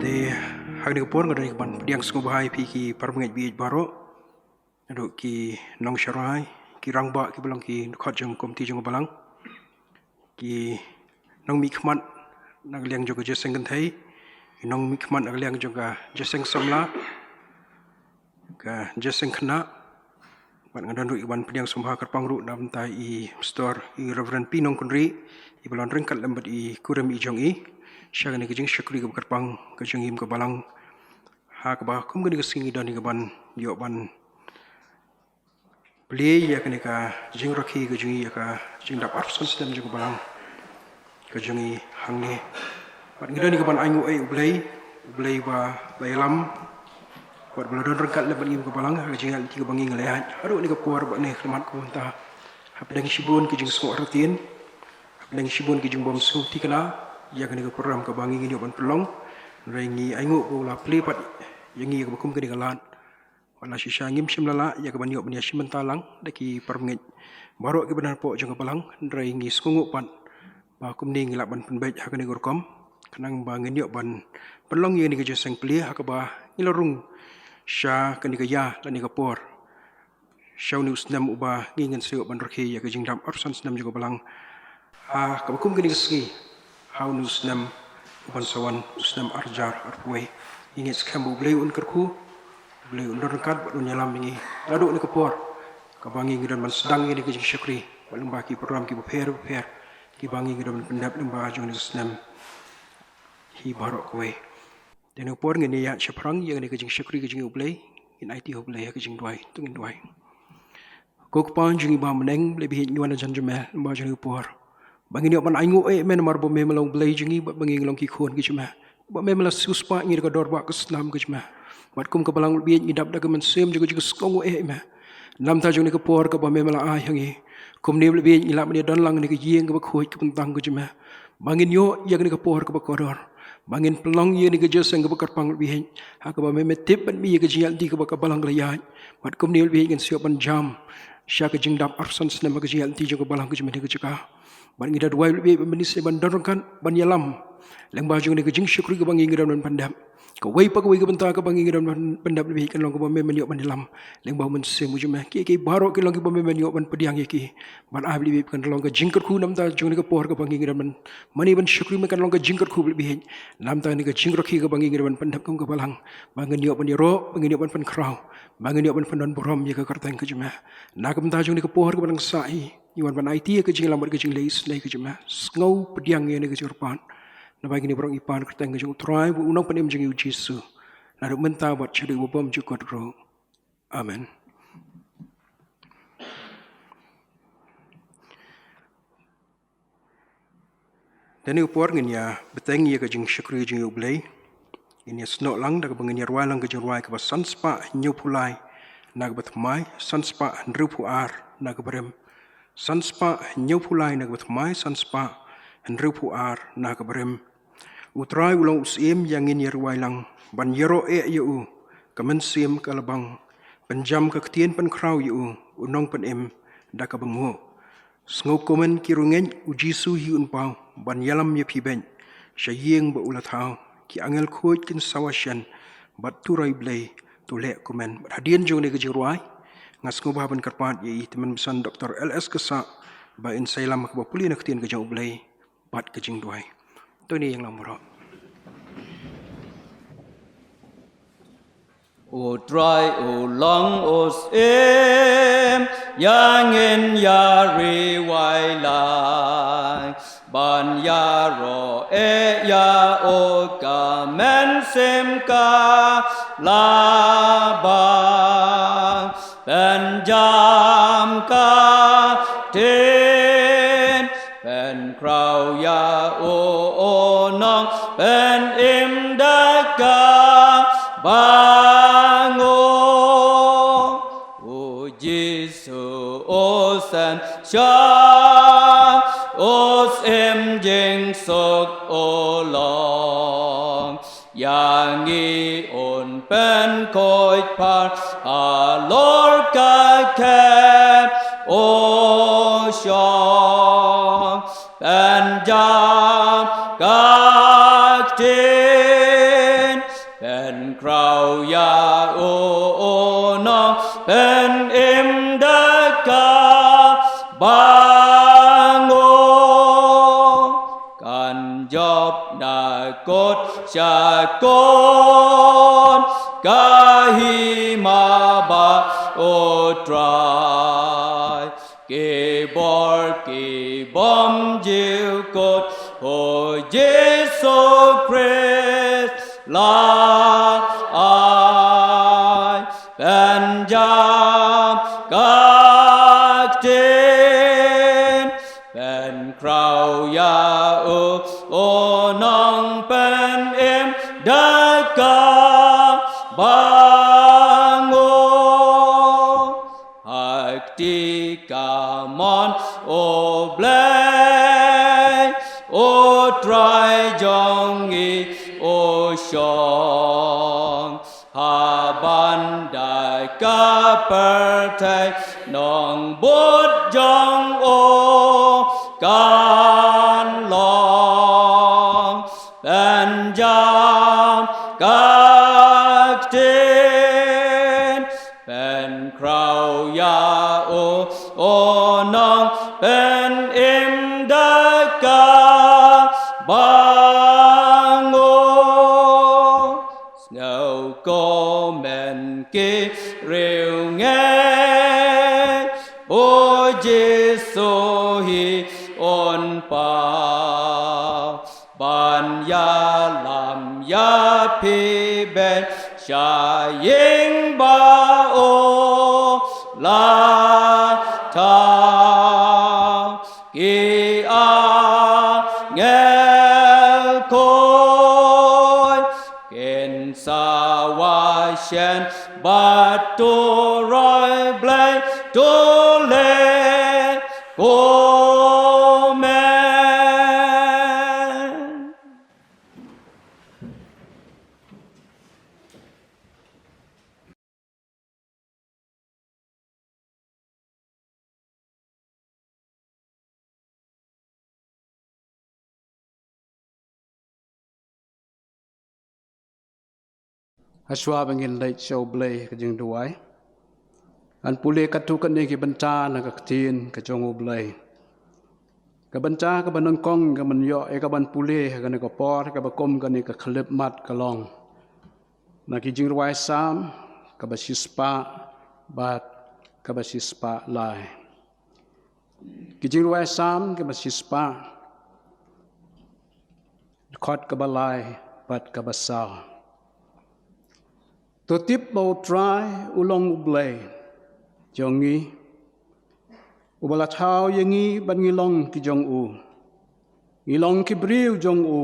De hagni pon ngada ni ban diang sku bahai pi ki parmengai bi baro aduk ki nong sharai ki rangba ki belang ki khot jong komti jong balang ki nong mi khmat nag liang jong jeseng kan thai nong mi khmat nag liang jong ka jeseng somla ka jeseng khna ban ngadan ru ban pediang sumha karpang ru nam tai I store I reverend pinong kunri I balon rengkat lembat I kuram I jong I syagani kejing syakri ke karpang kejing im ke balang ha ke ba kum gani kesingi dan ke ban yo ban beli ya kani ka jing rakhi kejing ya ka jing dap arson sedam jong balang kejing I hangni ban ngidani ke ban aingu ai ublei ba bailam buat beladon rengkat lebat im ke balang kejing al tiga bangi ngelehat aduh ni ke puar ba ni khidmat ko ta hapdang shibun kejing semua artin hapdang shibun kejing bom su tikala ya kani ke program ke bangi ngini ban pelong rengi aingu ko la plipat yangi ke bakum kani galat wala shisha ngim shimlala ya ke ban yo ban yashim talang daki parmengit baro ke benar po jong ke balang rengi sungu pan ba kum ni ngilap ban penbait hakani gorkom kanang ba ngini ban pelong ye ni ke jeseng pli hakaba ngilorung sha kani ke ya lani ke por shau ni usnam uba ngingen seo ban rakhi ya ke jingdam arsan snam jong ke balang ha ke bakum kani ke ski how nusnam uban sawan usnam arjar arpwe ingit skambu blei un kerku blei un dorkat badun nyalam ingi laduk ni kepor kabangi ngidan man sedang ini ke syakri walung baki program ki beper ki bangi ngidan pendap lemba jong usnam hi barok we den upor ngini ya syafrang yang ni ke syakri ke blei in IT blei ke dwai tungin dwai kok pan jing ba meneng blei bi nyuan jan jemel ba jong upor bangi ni ban aingu men marbo memelong blai jingi ba bangi nglong ki khon ki chma ba memela suspa ngir ka dor ba keslam ki chma bat kum ka balang bi ni dap da ka men sem juga skongu me nam ta jong ni ka por ka ba memela ai hangi kum ni bi ni la ni dan lang ni ka yeng ka ba khoi ka pentang ki chma bangin yo ya ni ka por ka ba kodor bangin pelong ye ni ka jeseng ka ba karpang bi ha ka ba memetip ban bi ka jial di ka ba ka balang la bat kum ni bi ngin siop ban jam sya ka jing dap arsan snem ka jial di jong ka balang ki chma ni ka chaka ban ngida dua lebih menis ban dorongkan ban yalam leng baju ni kejing syukri ke bangi ngida ban pandap ke wei pa ke wei ke benta ke bangi ngida ban pandap lebih kan long ke ban men yok ban yalam leng bau men se mujum ki barok ke long ke ban men yok ban pediang ki ban ah lebih kan long ke jingker ku nam ta jung ni ke por ke bangi ngida ban mani ban syukri kan long ke jingker ku lebih nam ta ni ke jingker ki ke bangi ngida ban pandap kum ke balang bangen yok ban yoro bangen yok ban pan krau bangen yok ban pandon borom ye ke kartang ke jema nak benta jung ni ke por ke ban sai Iwan ban IT ke jing lambat ke jing leis nei ke jema ngau pediang ye ne ke jurpan na bagi ni borong ipan ke tang ke jung try bu unang panem jing Yesu na ru menta bat chede bu bom jukot ro amen dani upor ngin ya beteng ye ke jing syukri jing ublei ini snok lang da ke bangin ya ruai lang ke jing ruai ke basan spa nyu pulai na ke batmai san spa ndru pu ar na ke berem sanspa nyau pulai nak bertemai sanspa henrupu ar nak berem utrai ulang usim yang ini ruai lang ban yero yu kamen sim kalabang penjam keketian pen krau yu unong pen em dak bengu sngo komen kirungen ujisu hi unpau ban yalam ye piben syayeng ba ulatau ki angel khoj kin sawasyan bat turai blei tule komen hadian jong ne ke ruai ngas ngubah ban karpat ye teman besan Dr. LS Kesa ba in sailam ke bapuli nak tien ke jauh belai bat ke jing duai tu ni yang lamro o dry o long o em yang in ya ri wai lai ban ya ro e ya o ka men sim ka la ba ben jam ka tin ben krau ya o nong ben im da ka bango o Giêsu o san cha o em jing sok o long yang i on pen koi par a lor ka ke o shong pen jam ka tin pen krau ya o nong pen im da ka bango kan job da cốt cha con ca hi ma ba o trai kỳ bom diêu cốt o Giêsu Christ là ai ben jam các tin ben krau ya o nong ben em đã cả bango hakti kamon o blay o try jong i o shong ha ban đại ca per thai nong bút jong o can long ben jam các tin ben krau ya o nong ben im da ka bango snow ko men ki rêu nghe o Giêsu hi on pa ban ya lam ya pi ben cha ying ba o la ta ki a nghe khôi ken sa wa shen ba tu roi blai tu le cô men Aswa bangin late show blay kajing duai. An puli katu kan ni ki benta na kaktin kajong blay. Ka benta ka banang kong ka manyo e ka ban puli ka ni ka por ka bakom ka ni ka klip mat ka long. Na ki jing duai sam ka ba sispa bat ka ba sispa lai. Ki jing duai sam ka ba sispa khot ka ba lai bat ka ba sao. To tip bau try ulong ublay jongi ubala thao yengi ban ngilong ki jong u ngilong ki briu jong u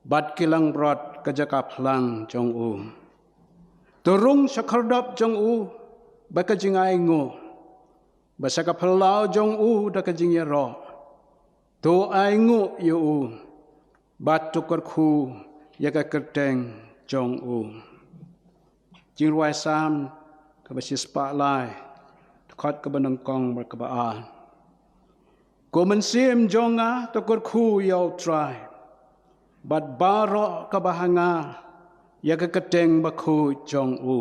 bat kilang brot kajaka phlang jong u turung sakhardap jong u baka jingai ngo basaka phalau jong u da ka jingya ro to ai ngo yu u bat tukar khu yaka kerteng jong u jing ruai sam ka ba sispa lai khot ka banang kong bar ka ba a ko man sim jonga to kor khu yo try bat baro ka bahanga ya ka kateng ba khu jong u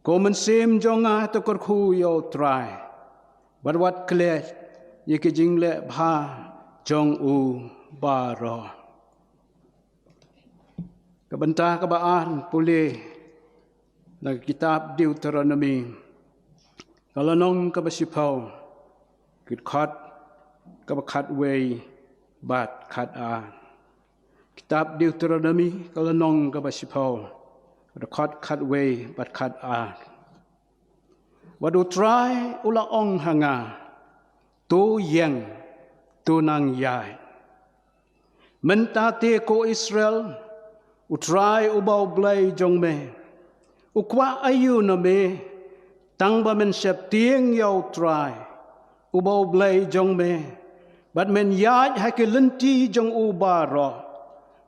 ko man sim jonga to kor khu yo try bat wat kle ye ki jing le bha jong u baro ka banta ka ba an puli na kitab Deuteronomy kalau nong ka basipau kit khat ka khat way bat khat a kitab Deuteronomy kalau nong ka basipau the khat way bat khat a wadu try ula ong hanga tu yang tu nang yai mentate ko Israel utrai ubau blai jong me ukwa ayu na me tang ba men sep tieng yau trai ubau blai jong me bat men yai ha ke lenti jong u ba ro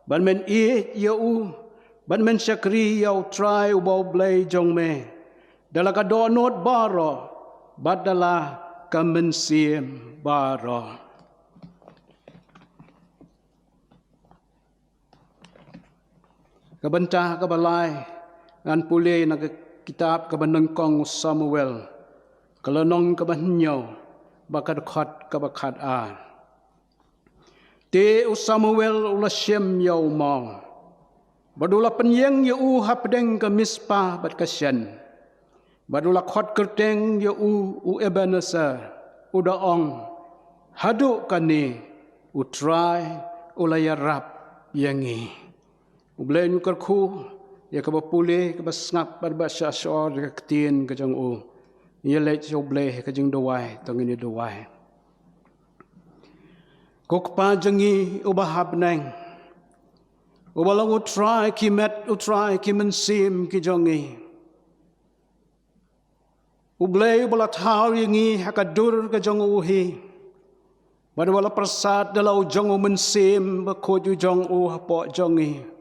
bat men e ya u bat men sakri yau trai ubau blai jong me dala ka do not ba ro bat dala ka men siem ba ro kabantah kabalai ngan pulih na kitab kabanang kong Samuel kalonong kabanyo bakad khat kabakhat a te Samuel ula shem yau mong badula penyeng yu hapdeng ka Mispa bat kasyan badula khat kerteng yu Ebenezer uda ong hadu kani utrai ula yarap yangi Ublain kerku, ya kaba pulih, kaba sngap, kaba syasor, kaba ketien, kajang u. Ya leit ubleh, kajang dawai, tangini dawai. Kokpa jangi ubahab neng. Ubalang utrai, kimet, utrai, kimensim, kijongi. Ubleh, ubala tau yangi, hakadur, kajang uhi. Badwala persat, dalau jong mensim, bakoju jong hapok jongi.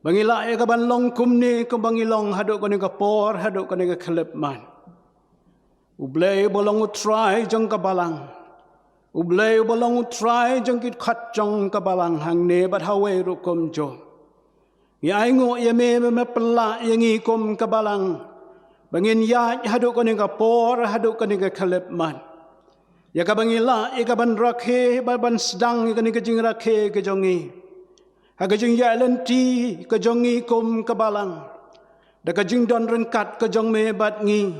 Bangila e ka banlong kumni ko bangilong haduk ko ni ka por haduk ko ni ka khalepman ublay bolong utrai jong ka balang ublay bolong utrai jong kit khat jong ka balang hang ne bat hawe ru kom jo ya ngo ya me pela yangi kom ka balang bangin ya haduk ko ni ka por haduk ko ni ka khalepman ya ka bangila e ka ban rakhe ban sedang ka ni ka jing rakhe ka jongi Kajing ya lenti kajongi kom kabalang da kajing don rengkat kajong me bat ngi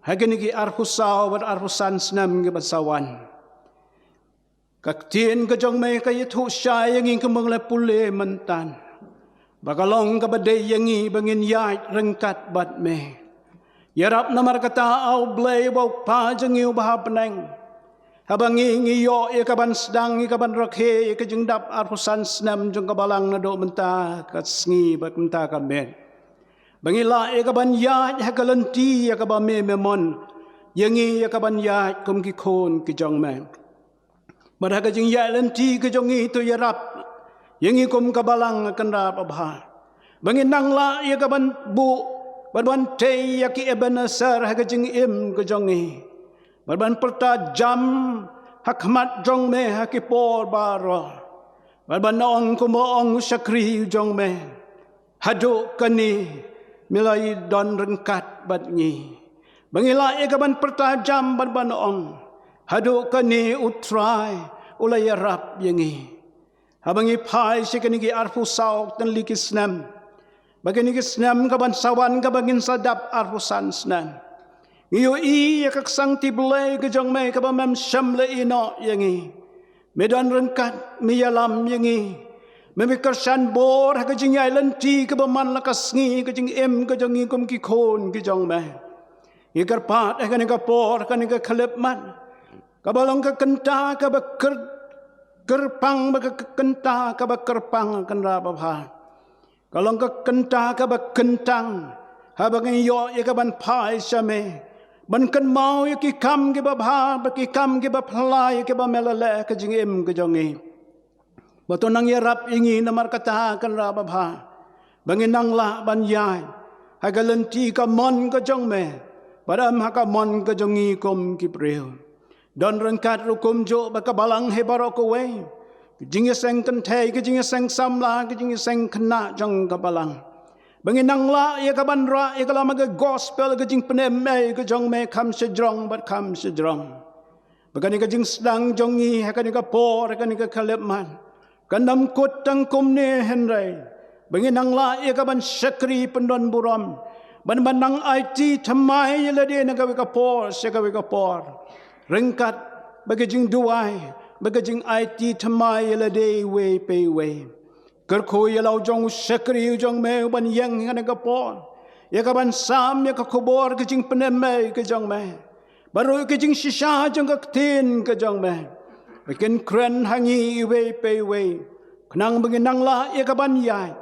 hagani ki arhusau bat arhusan snam ge basawan kaktien kajong me kayithu syai yangi kemang le pule mentan bakalong kabade yangi bangin ya rengkat bat me yarap namar kata au blay bau pa jangi ubah peneng habangi ngiyo ikaban sedang ikaban rakhe ikajing dap arhusan snam jong kabalang na do menta kasngi bat menta kamen bangila ikaban ya hakalenti ikaba me memon yangi ikaban ya kum ki khon ki jong me maraga jing ya lenti ki jong itu yarap yangi kum kabalang akan rap abha bangin nangla ikaban bu badwan te yaki Ebenezer hakajing im ki jong Barban perta jam hakmat jong me hakipor baro. Barban naong kumoong sakri jong me. Hadu kani milai don rengkat bat ngi. Bangila ikaban perta jam barban naong. Hadu kani utrai ulay yarap yangi. Habangi pai sikani ki arfu sauk tan likis nam. Bagani ki snam kaban sawan kabangin sadap arfu san snan. Iyo iya kaksang tiblay kajong may kabamam syamle ino yangi. Medan rengkat miyalam yangi. Memikarsan bor hakajing yailanti kabaman lakas ngi kajing em kajong ikum kikon kajong may. Ikarpat hakani kapor hakani kakalipman. Kabalong kakenta kabakar kerpang bakakenta kabakerpang akan rababha. Kalong kakenta kabakentang habang iyo ikaban pai syame. Ban kan mau ya ki kam ke babha ba ki kam ke bapla ya ke ba melale ka jingim ke jongi bato nang yarap ingi namar kata kan ra babha bangin nang la ban yai hagalenti ka mon ka jong me badam ha ka mon ka jongi kom ki preu don rengkat rukum jo ba ka balang he baroko we jingi seng kan thai ke jingi seng samla ke jingi seng khna jong ka balang Bangin nangla ya kaban ra ya kala maga gospel ka jing penem me ka jong me kam sejrong bat kam sejrong. Bagani ka jing sedang jongi hakani ka por hakani ka kalepman. Kandam kut tang kum ne henrai. Bangin nangla ya kaban sakri pendon buram. ban banang IT thamai yela de na gawe ka por se gawe ka por rengkat bagajing duai bagajing IT thamai yela de we pe we kerko yelau jong sekri jong me ban yang ngana ka por ya ka ban sam ya ka khobor ke jing peneme ke jong me baru ke jing shisha jong ka tin ke jong me bikin kren hangi we pe we kenang beginang la ya ka ban yai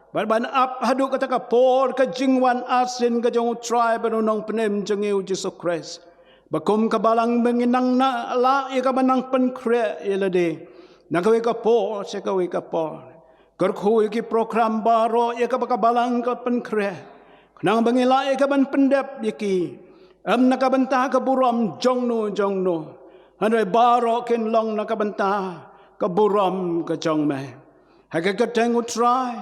ban ap hadu kata ka por ka jingwan asin ka jong tribe nong penem jengeu Jesus Christ bakum ka balang benginang na la ya ka banang pen kre yelade nagawe ka por se ka we ka por kerku ki program baro ya ka balang ka pen kre nang bengila ya ka ban pendep yiki am naka bantah ka buram jongno hanai baro ken long naka bantah ka buram ka jong me haka ka tengu try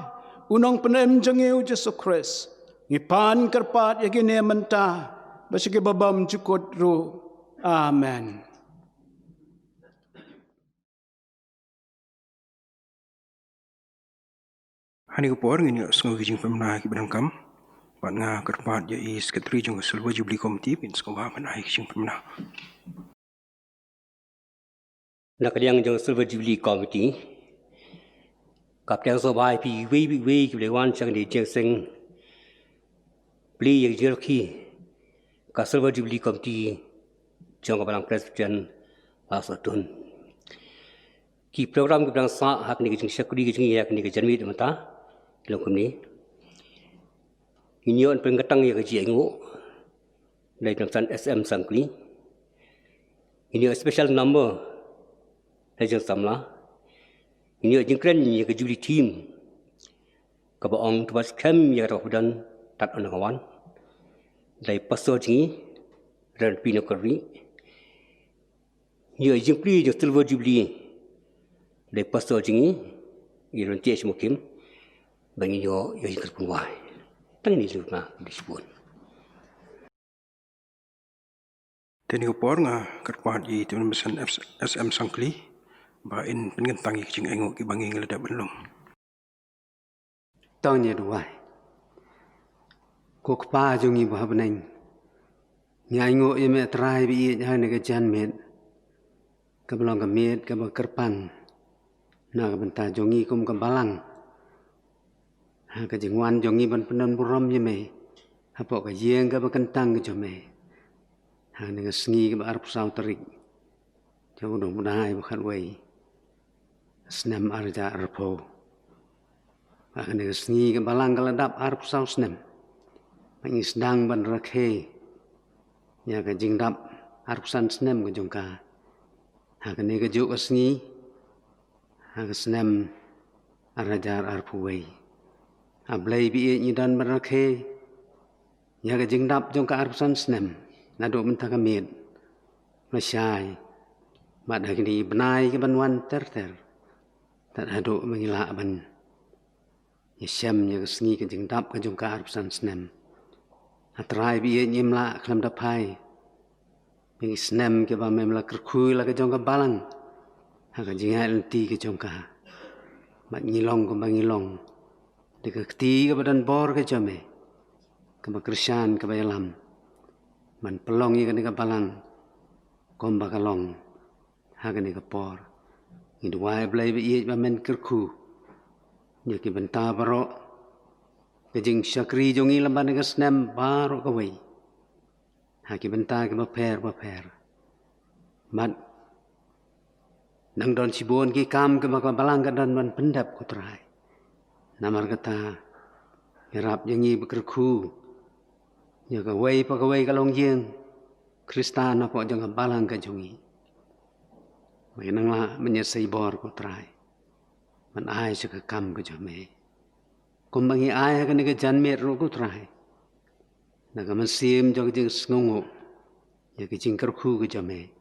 unong penem jengeu Jesus Christ ngipan kerpat ya kini mentah basiki babam cukut ru amen. Hani ko por ngini sngo gijing pemna ki benangkam pat nga kerpat ya i sekretari jong Silver Jubilee Committee pin sko ba mana gijing pemna Nakaliang jong Silver Jubilee Committee Kapten so bai pi we ki le wan chang de jeng sing bli ye jer ki ka Silver Jubilee Committee jong balang president asatun ki program ki balang sa hak ni jing sekuri ki jing yak ni ki janmi de mata long kum ni inyon pen katang ye ki jengu dai tam san SM sangkli ini special number dai jeng samla ini jeng keren ni ke Jubilee team ka ba ong twas kem ya ro dan tat on kawan dai pastor ji ran pino kari ni jeng pri jo Silver Jubilee dai pastor ji iron tie smokim bangi yo jeng kerpunwai tang ni luna disebut teni ko por nga kerpat i tuan mesan SM Sangkli ba in pengentang jing engo ki bangi ngelada belum tao nhớ đủ ai cuộc ba chung như bảo bên nhà ngộ em mẹ trai bị hai này cái chân mệt cái belong cái mệt cái bờ kerpan na cái bên ta chung như cũng cái balang ha cái chừng ngoan chung như bên bên buram như mày ha bỏ cái giang cái bờ kentang cái cho mày ha này cái sngi cái bờ arab sao terik cho nó đủ đai bờ khát way Senam arja arpo. Akan seni ke balang keladap arp sau senam. Mangi sedang ban rakhe. Ya ke jingdap arp san senam ke jongka. Akan ke juk ke seni. Akan senam arja arpo wei. Ablay bi ni dan ban rakhe. Ya ke jingdap jongka arp san senam. Nado mentah kamit. Masyai. Mat hari benai ke banwan ter. Tak ada mengilak ban. Yesem yang sengi ke jengdap ke jongka arpsan senem. Atrai biye nyimla kelam dapai. Mengi senem ke ba memla kerkui la ke jongka balang. Haka jengai lenti ke jongka. Mat ngilong ke ba ngilong. Deka keti ke badan bor ke jome. Ke ba kersian ke ba yalam. Man pelong ye ke neka balang. Kom ba kalong. Haka neka por. Itu wai belai be ba men kerku. Nya ki benta baro. Ke jing syakri jongi lamban ke senem baro ke wei. Ha ki benta ke ba per. Mat nang don sibon ki kam ke ba balang ke dan man pendap ku trai. Namar kata irap jongi bekerku. Nya ke wei pa ke wei kalong jeng. Kristan apa jong balang ke jongi. Menang lah menyesai bor ko try. Man ai suka kam ko jame. Kumbangi ai ka ni ka janmet ro ko try. Naga masim jog jing sngongo. Ya ki jing kerku ko jame.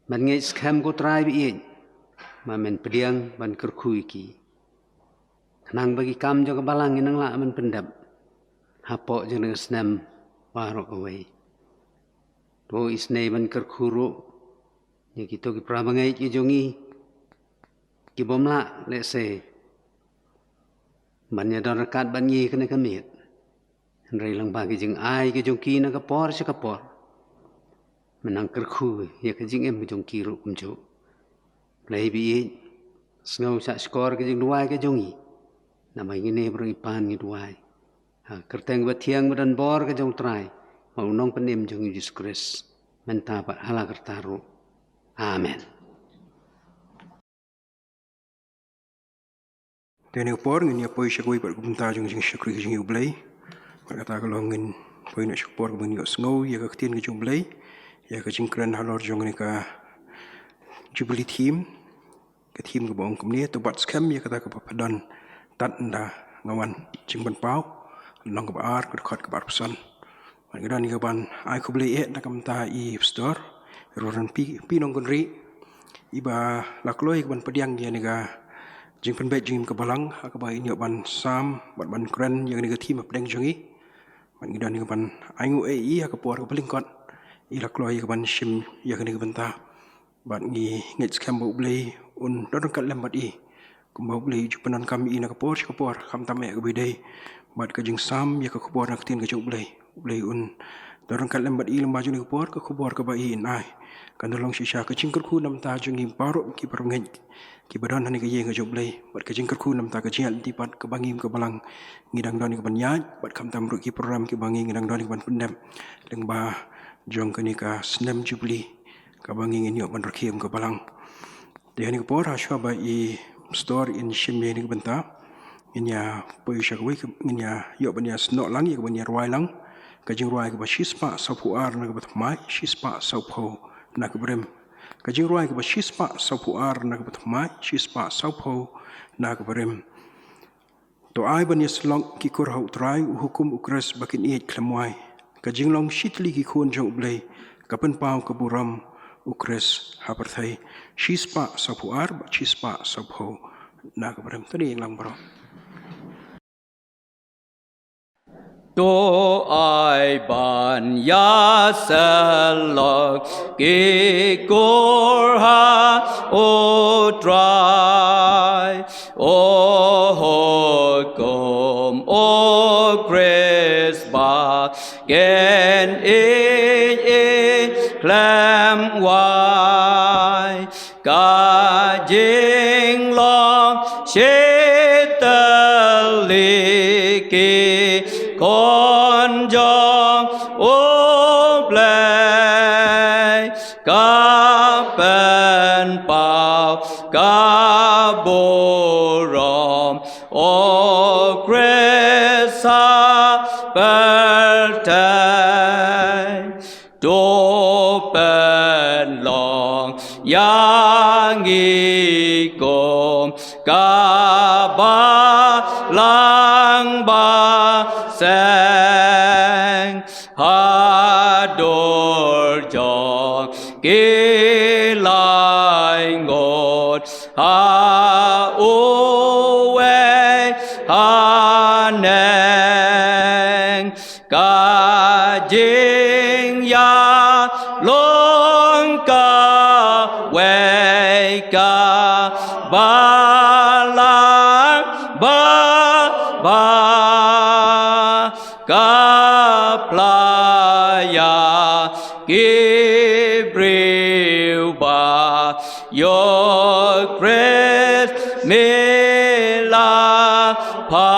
Man ngai skam ko try bi. Ma men pediang ban kerku iki. Nang bagi kam jog balang nang la man pendap. Hapo jeng nang snam baro ko wei. To isne ban kerku ro. Ya kita ki prabangai ki jongi ki bomla let's say bannya don rekat banyi kena kemit Rai lang bagi jing ai ke jong ki na kapor sa kapor. Menang kerku ya ke jing em ke jong ki ru kum jo. Play bi snow sa skor ke jing duai ke jong i. Nama ingin bro ipan ngi duai. Kerteng ba tiang badan bor ke jong trai. Mau nong penim jong Yesus Kristus. Menta ba hala kertaru. Amen. Tene por ngin ya poi shakoi par kumta jong jing shakri jing ublay. Kata kalau ngin poi na shakpor ngin yo snow ya ka tien jong ublay. Ya ka jing kran halor jong ni ka Jubilee team. Ka team ka bong kumni to bat scam ya kata ka padan tat nda ngawan jing ban pau. Nong ka bar ka khot ka bar pesan. Ngidan ni ka ban ai ku blay na kamta I store. Roran pi nong kun ri. Iba lakloi ban padiang ya ni ka jing penbet jing ke balang ka ba ini ban sam ban kren yang ni ke team pedeng jongi ban gidan ni ban aingu ai ka por ka pelingkot I la kloi ka ban shim ya ni ke benta ban ngi ngit scam bo blay un don kat lembat I ku bo blay ju penan kami ina ka por kam tame ka bidai bat ka jing sam ya ka por na tin ka ju blay un don kat lembat I lamba ju ni ka por ka ba I nai kan dolong shisha ka jing ku nam ta jongi parok ki perungeng ki badan hani ka ye ka joblay bat ka jingkar ku nam ta ka jial ti pat ka bangim ka balang ngidang doni ka banyaj bat kam tam ru ki program ki bangi ngidang doni ka ban pendem leng ba jong ka ni ka snem Jubilee ka bangi ngin yo ban rakiem ka balang de hani ka por ha shwa ba I store in shimye ni ka banta ngin ya poi shakwi ngin ya yo ban ya snok lang ya ka ban ya rwai lang ka jing rwai ka ba shispa sa pu ar na ka bat mai shispa sa pho na ka brem ka jing ruai ka ba shispa sa pu ar na ka batmai shispa sa pho na ka barem to ai ban yeslong ki kur hau trai hukum ukras bakin iet klamwai ka jing long shitli ki khon jong blay ka pen pau ka buram ukras haparthai shispa sa pu ar ba shispa sa pho na ka barem tani lang bro To ai ban ya salok ki kor ha o try o kom o kres ba gen in clam wai ka jing long she con jong ô play ca pen pao ca bo rom o cresa per tay do pen long yang i com ca ba lang ba sang ador jong ki lai ngot ha u we ha nang ka jing ya long ka we ka ba lang ba ka playa Gabriel ba your grace me la pa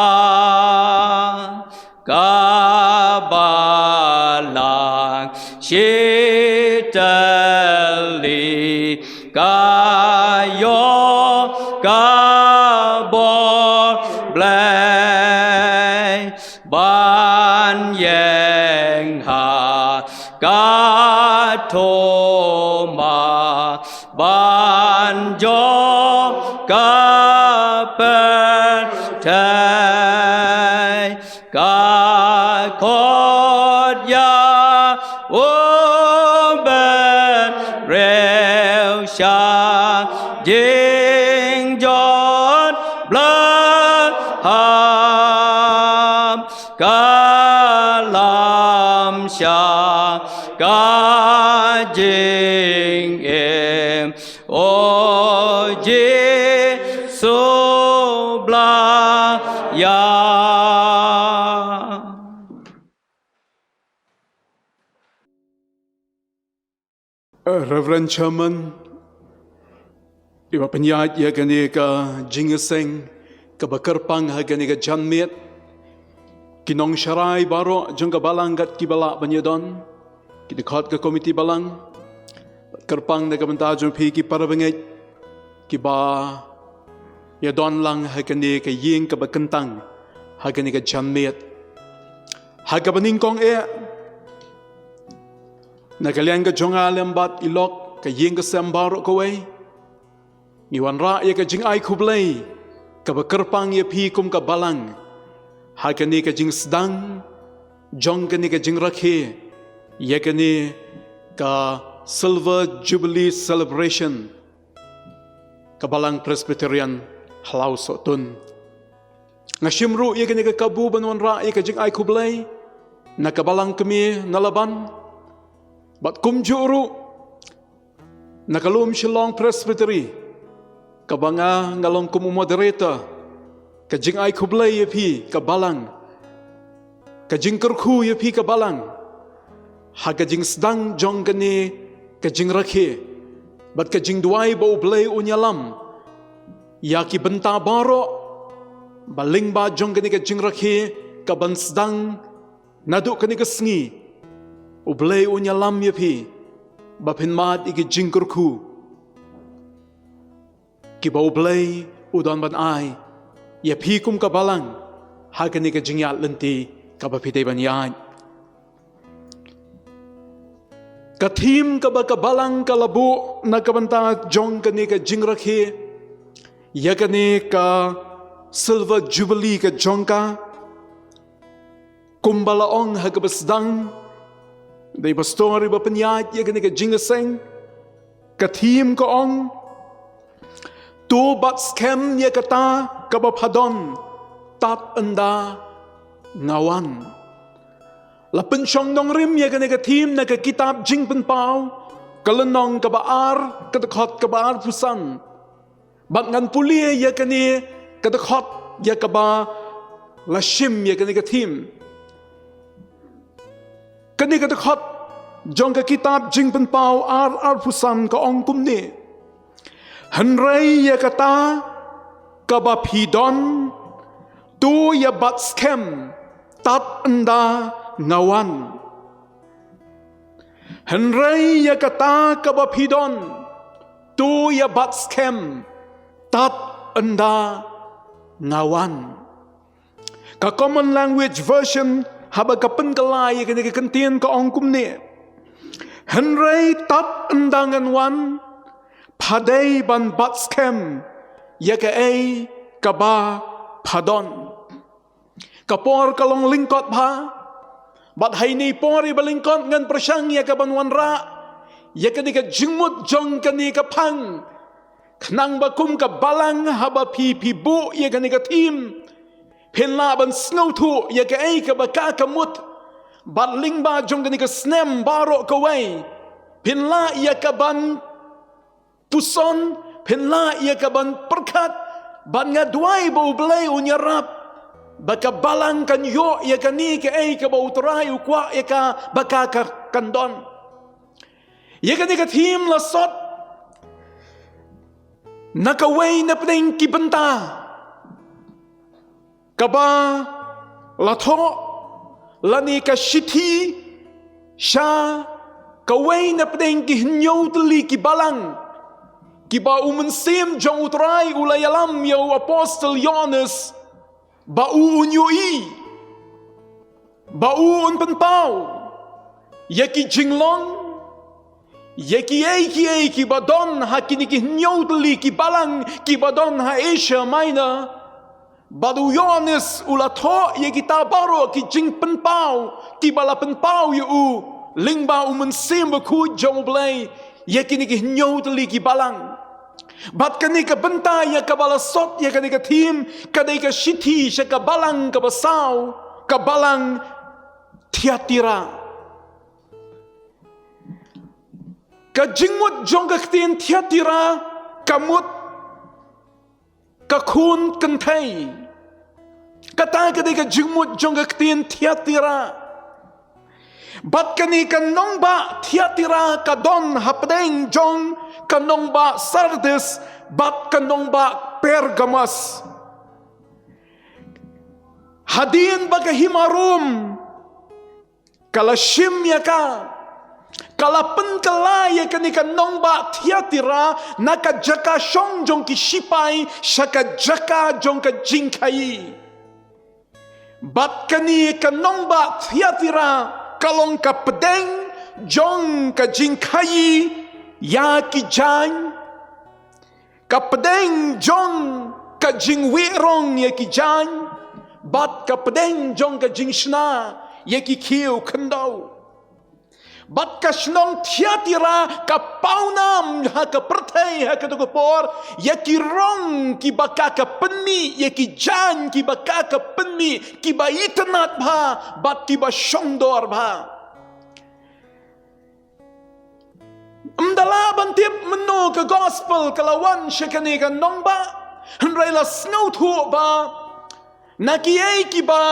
ka balang shitali ka yo ka bo blay ban yang ha ka tho ma ban jo ka per thai ka khot ya o ben reo sha jing jon blood ham ka lam sha ka jing em o Giêsu bla ya Reverend Chairman, iba penyat ya gani ka jingeseng ka bakerpang ha gani ka janmet kinong syarai baro jong ka balang gat kibala banyadon kidikot ka komiti balang kerpang na kabanta jong pi ki parabengit kiba ya don lang ha gani ka ying ka bakentang ha gani ka janmet ha ka baningkong Nakalian ka jong alam bat ilok ka ying ka sembaro kaway. Iwan ra ya ka jing ay kublay ka bakerpang ya pikum ka balang. Ha ka ni ka jing sedang jong ka ni ka jing rakhe. Ya ka ni ka Silver Jubilee Celebration ka balang Presbyterian Halau Sotun. Ngashimru ya ka ni ka kabuban wan ra ya ka jing ay kublay. Nakabalang kami nalaban. Bat kumjuru nakalum Shillong Presbytery kabanga ngalong kumu moderator kajing ay kublay yapi kabalang kajing kerku yapi kabalang hagajing sedang jong gani kajing rakhe bat kajing duai bau blay unyalam yaki benta baro baling ba jong gani kajing rakhe kaban sedang naduk kani kesengi Ublay unya lam yapi bapin mat igi jingkurku kiba ublay udon ban ay yapi kum kabalang hagani ka jingyat lenti kabapitay ban yan katim kaba kabalang kalabu na kabanta jong kani ka jingrakhe yakani ka Silver Jubilee ka jongka kumbalaong hagabasdang Dai pastor iba penyat ya gani ka jingaseng katim ka ong tu bat scam ya kata kabapadon tat anda ngawan la pensyong dong rim ya gani ka tim na ka kitab jing penpau kalenong kabaar katakot kabaar pusan bat ngan pulia ya gani katakot ya kaba lashim ya gani ka tim Kani kata khot jong ka kitab jing penpau ar pusan ka ong kumni Henry ya kata kabapidon tu ya bat scam tat anda ngawan Henry ya kata kabapidon tu ya bat scam tat anda ngawan ka common language version haba kapen kalai kani kentien ka ongkum ni Henry tat endangan wan padai ban bat scam ya ka ai kaba padon kapor kalong lingkot ba bat haini pori balingkot ngan persyang ya ka ban wan ra ya kani ka jingmut jong kani ka pang knang bakum ka balang haba pi bu ya kani ka tim Penla ban snow tu ya ka ai ka baka kamut bat ling ba jong ni ka snem baro ka wai penla ya ka ban puson penla ya ka ban perkat ban nga duai bo blai unyarap baka balang kan yo ya ka ni ka ai ka ba utrai ukwa ya ka baka ka kandon ya ka ni ka tim la sot nakawai na pning ki benta Kaba lato lani ka shiti sha kawai na pedeng ki hinyo tuli ki balang ki ba umensem jong utrai ulayalam yo apostle Yohanes ba unyui ba un penpau yaki jinglong yaki ki badon hakini ki hinyo tuli ki balang ki badon ha Asia Minor Badu Yohanes ulato ye kita baro ki jing penpau ki bala penpau yu lingba umensim beku jong blai ye kini ki nyo teli ki balang bat kani ka benta ya ka bala sot ye kani ka tim kadai ka shiti sha ka balang ka basau ka balang Tiatira ka jingmut jong ka tin Tiatira kamut ka kun kentai Kata kadai ka jingmut jong ka tin Tiatira Bat kani kanong ba Thiatira kadon hapdeng jong kanong ba Sardis bat kanong ba Pergamos. Hadin baga himarum kala shimya ka kala penkalaya kani kanong ba Thiatira naka jaka shong jong ki shipai shaka jaka jong ka jingkai. Bat kani kanong ba Thiatira kalong ka pedeng jong ka jingkai ya ki jan ka pedeng jong ka jingwirong ya ki jan bat ka pedeng jong ka jingshna ya ki kiu kendau bat ka shnong Thiatira ka paunam ha ka pertai ha ka tukupor ya ki rong ki baka ka penmi ya ki jan ki baka ka penmi ki ba itanat bha bat ki ba shongdor bha. Mdala bantip menu ke gospel kalawan syakani kan nong ba henrai la snow thu ba nakiai ki ba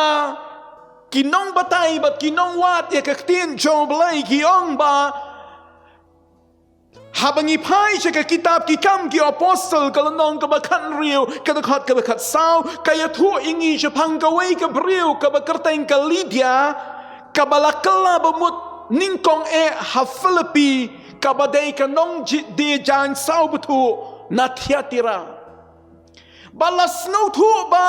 kinong batai bat kinong wat ya kaktin job lai ki ong ba habangi pai syaka kitab ki kam ki apostle kalanong ka bakan riu ka dekat sau kaya thu ingi syapang kawai ka briu ka bakerteng ka Lydia ka balakala bamut ningkong ha Filipi kabadai kanong di jang sau betu na Thiatira balas no tu ba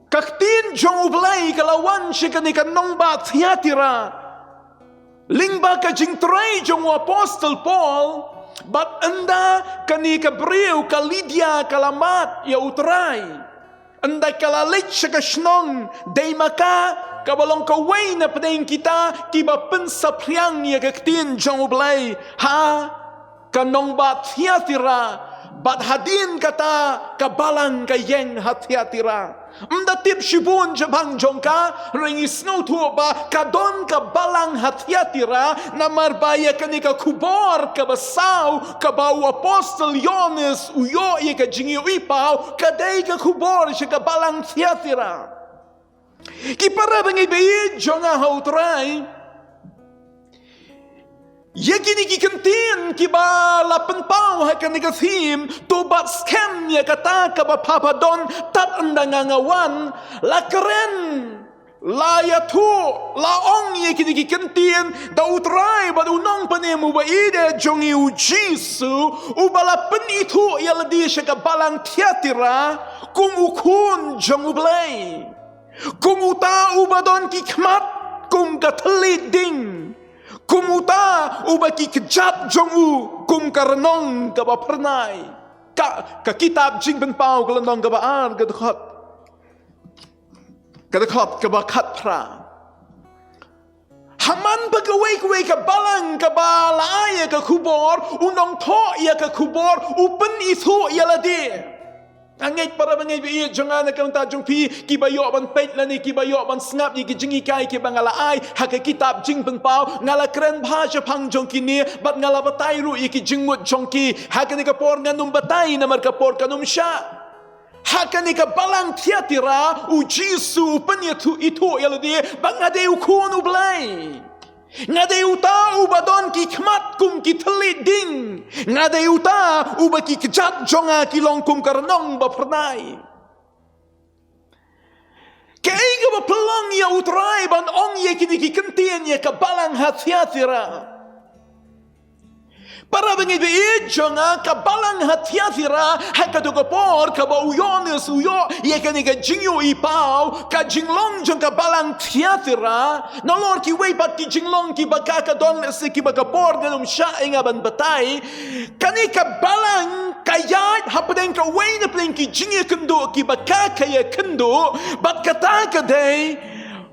kaktin jong ublay kalawan syakani kanong ba Thiatira lingba ka jingtray jong apostol Paul bat anda kani ka briu ka Lydia kalamat ya utray anda kalalit syaka shnong day maka kabalong kaway na padeng kita kiba pensapriang ya kaktin jong ublay ha kanong ba Thiatira bat hadin kata kabalang kayeng ha Thiatira mdatip shibun jabang jongka ringi snow tu ba kadon kabalang ha Thiatira na marbaya kani ka kubor ka basaw ka bau apostol Yones uyo ya ka jingyo ipaw kadai ka kubor siya kabalang Thiatira. Ki para bangi beid jonga hautray yaki ni ki kantin ki ba lapan pau ha kan ka thim to bat scam ya kata ka ba papadon tat andangangawan la keren la ya tu la ong yaki ni ki kantin da utray ba unong panemu ba ide jongi u Jisu u balapan itu ya ladi sya ka balang Thiatira kum ukun jong ublay kum uta ubadon ki khmat kum ka thliding kum uta ubaki kejap jongu kum karenong ka ba pernai ka kitab jing ben pau ka lenong ka ba ar ka dekhot ka ba khat pra haman bagaway ka balang ka ba laaya ka kubor unong tho ya ka kubor upen ithu ya ladi angay para bangay biya jangan nakang tajong pi kibayo ban pet lani kibayo ban snap ni kijingi kai ki bangalaay haka kitab jing peng pau ngala kren bhasha phang jong kini bat ngala batai ru iki jingmut jongki haka ni kapor nganum batai namar kapor kanum sha haka ni ka balang Thiatira u Jisu panya tu itu yaladi bangade ukun ublay ngade uta ubadon ki khmat kum ki thliding ngade uta ubaki kejat jonga ki longkum karnong ba pernai kaiga ba pelong ya utrai ban ong ye kini ki kentien ya ka balang ha Thiatira para bangi be jonga ka balang ha Thiatira haka to por ka ba Yones uyo ye kani ka jingyo ipau ka jinglong jong ka balang Thiatira no lor ki way bat ki jinglong ki baka ka don se ki baka por ganum sha inga ban batai kani ka balang kayat hapadeng ka way na pleng ki jingye kendo ki baka kaya kendo bat kata ka day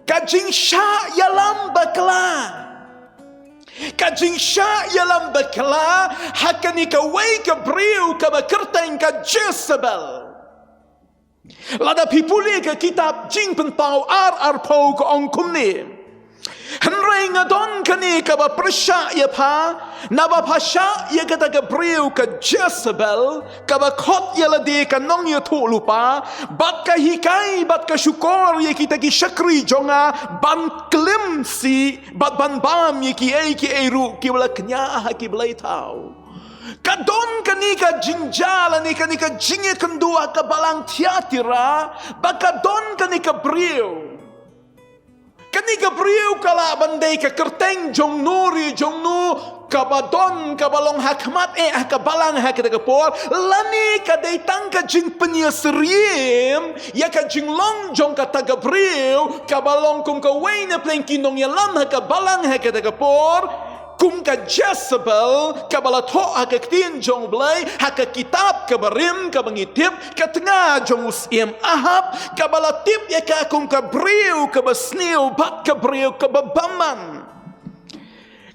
ka jing sha yalam bakla kajing sya yalam bakla hakani ka way ka briu ka bakerteng ka Jezebel lada pipuli ka kitab jing pen pau ar pau ka ong kumni henry Henry ngadon kani ka ba persya ya pa na ba pasya ya kata Gabriel ka Jezebel ka ba khot ya ladi ka nong ya thu lupa bat ka hikai bat ka syukur ya kita ki syakri jonga ban klim si bat ban bam ya ki ai ru ki bala knya ha ki blai tau kadon kani ka jinjala ni kani ka jinge kendua ka balang Tiatira bakadon kani ka Gabriel kani Gabriel kala bandai ka kerteng jong nuri jong nu kabadon kabalong hakmat kabalang hakadagapor lani kadai tangka jing penyesriem ya ka jing long jong kata Gabriel kabalong kum ka waina plengki nong yalam hakabalang hakadagapor kum ka Jezebel kabala tho hakaktin jong blai haka kitab kabarim kabangitip katnga jong usim ahab kabala tip ya ka kum Gabriel kabasnil bat Gabriel kababaman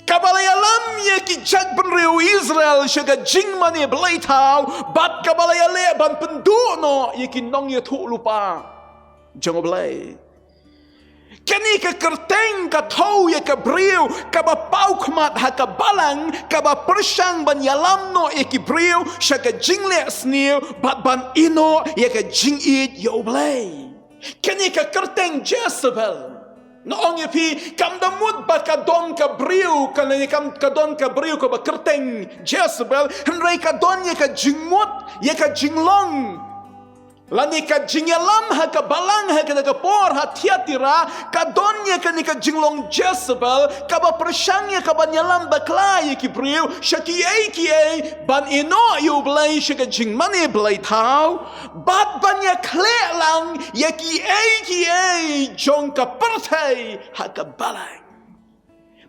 kabala yalam ya ki jag benriu Israel syaga jing mani blai tau bat kabala yale ban penduno ya ki nong ya thu lupa jong blai kani ka kerteng ka thau ya Gabriel ka ba pau khmat ha ka balang ka ba persang ban yalam no ya ki Gabriel syaga jing le snil bat ban ino ya ka jing it yo blai kani ka kerteng Jezebel noong yapi kam damut ba ka don Gabriel kana kam ka don Gabriel ka ba kerteng Jezebel henry ka don ya ka jingmut ya ka jinglong lani ka jingelam ha ka balang ha ka por ha Tiatira ka don ya ka ni ka jinglong Jezebel ka ba persang ya ka ban yalam bakla ya ki Gabriel syaki ai ban ino yu blai syaka jing mani blai tau bat ban ya kle lang ya ki ai jong ka pertai ha ka balang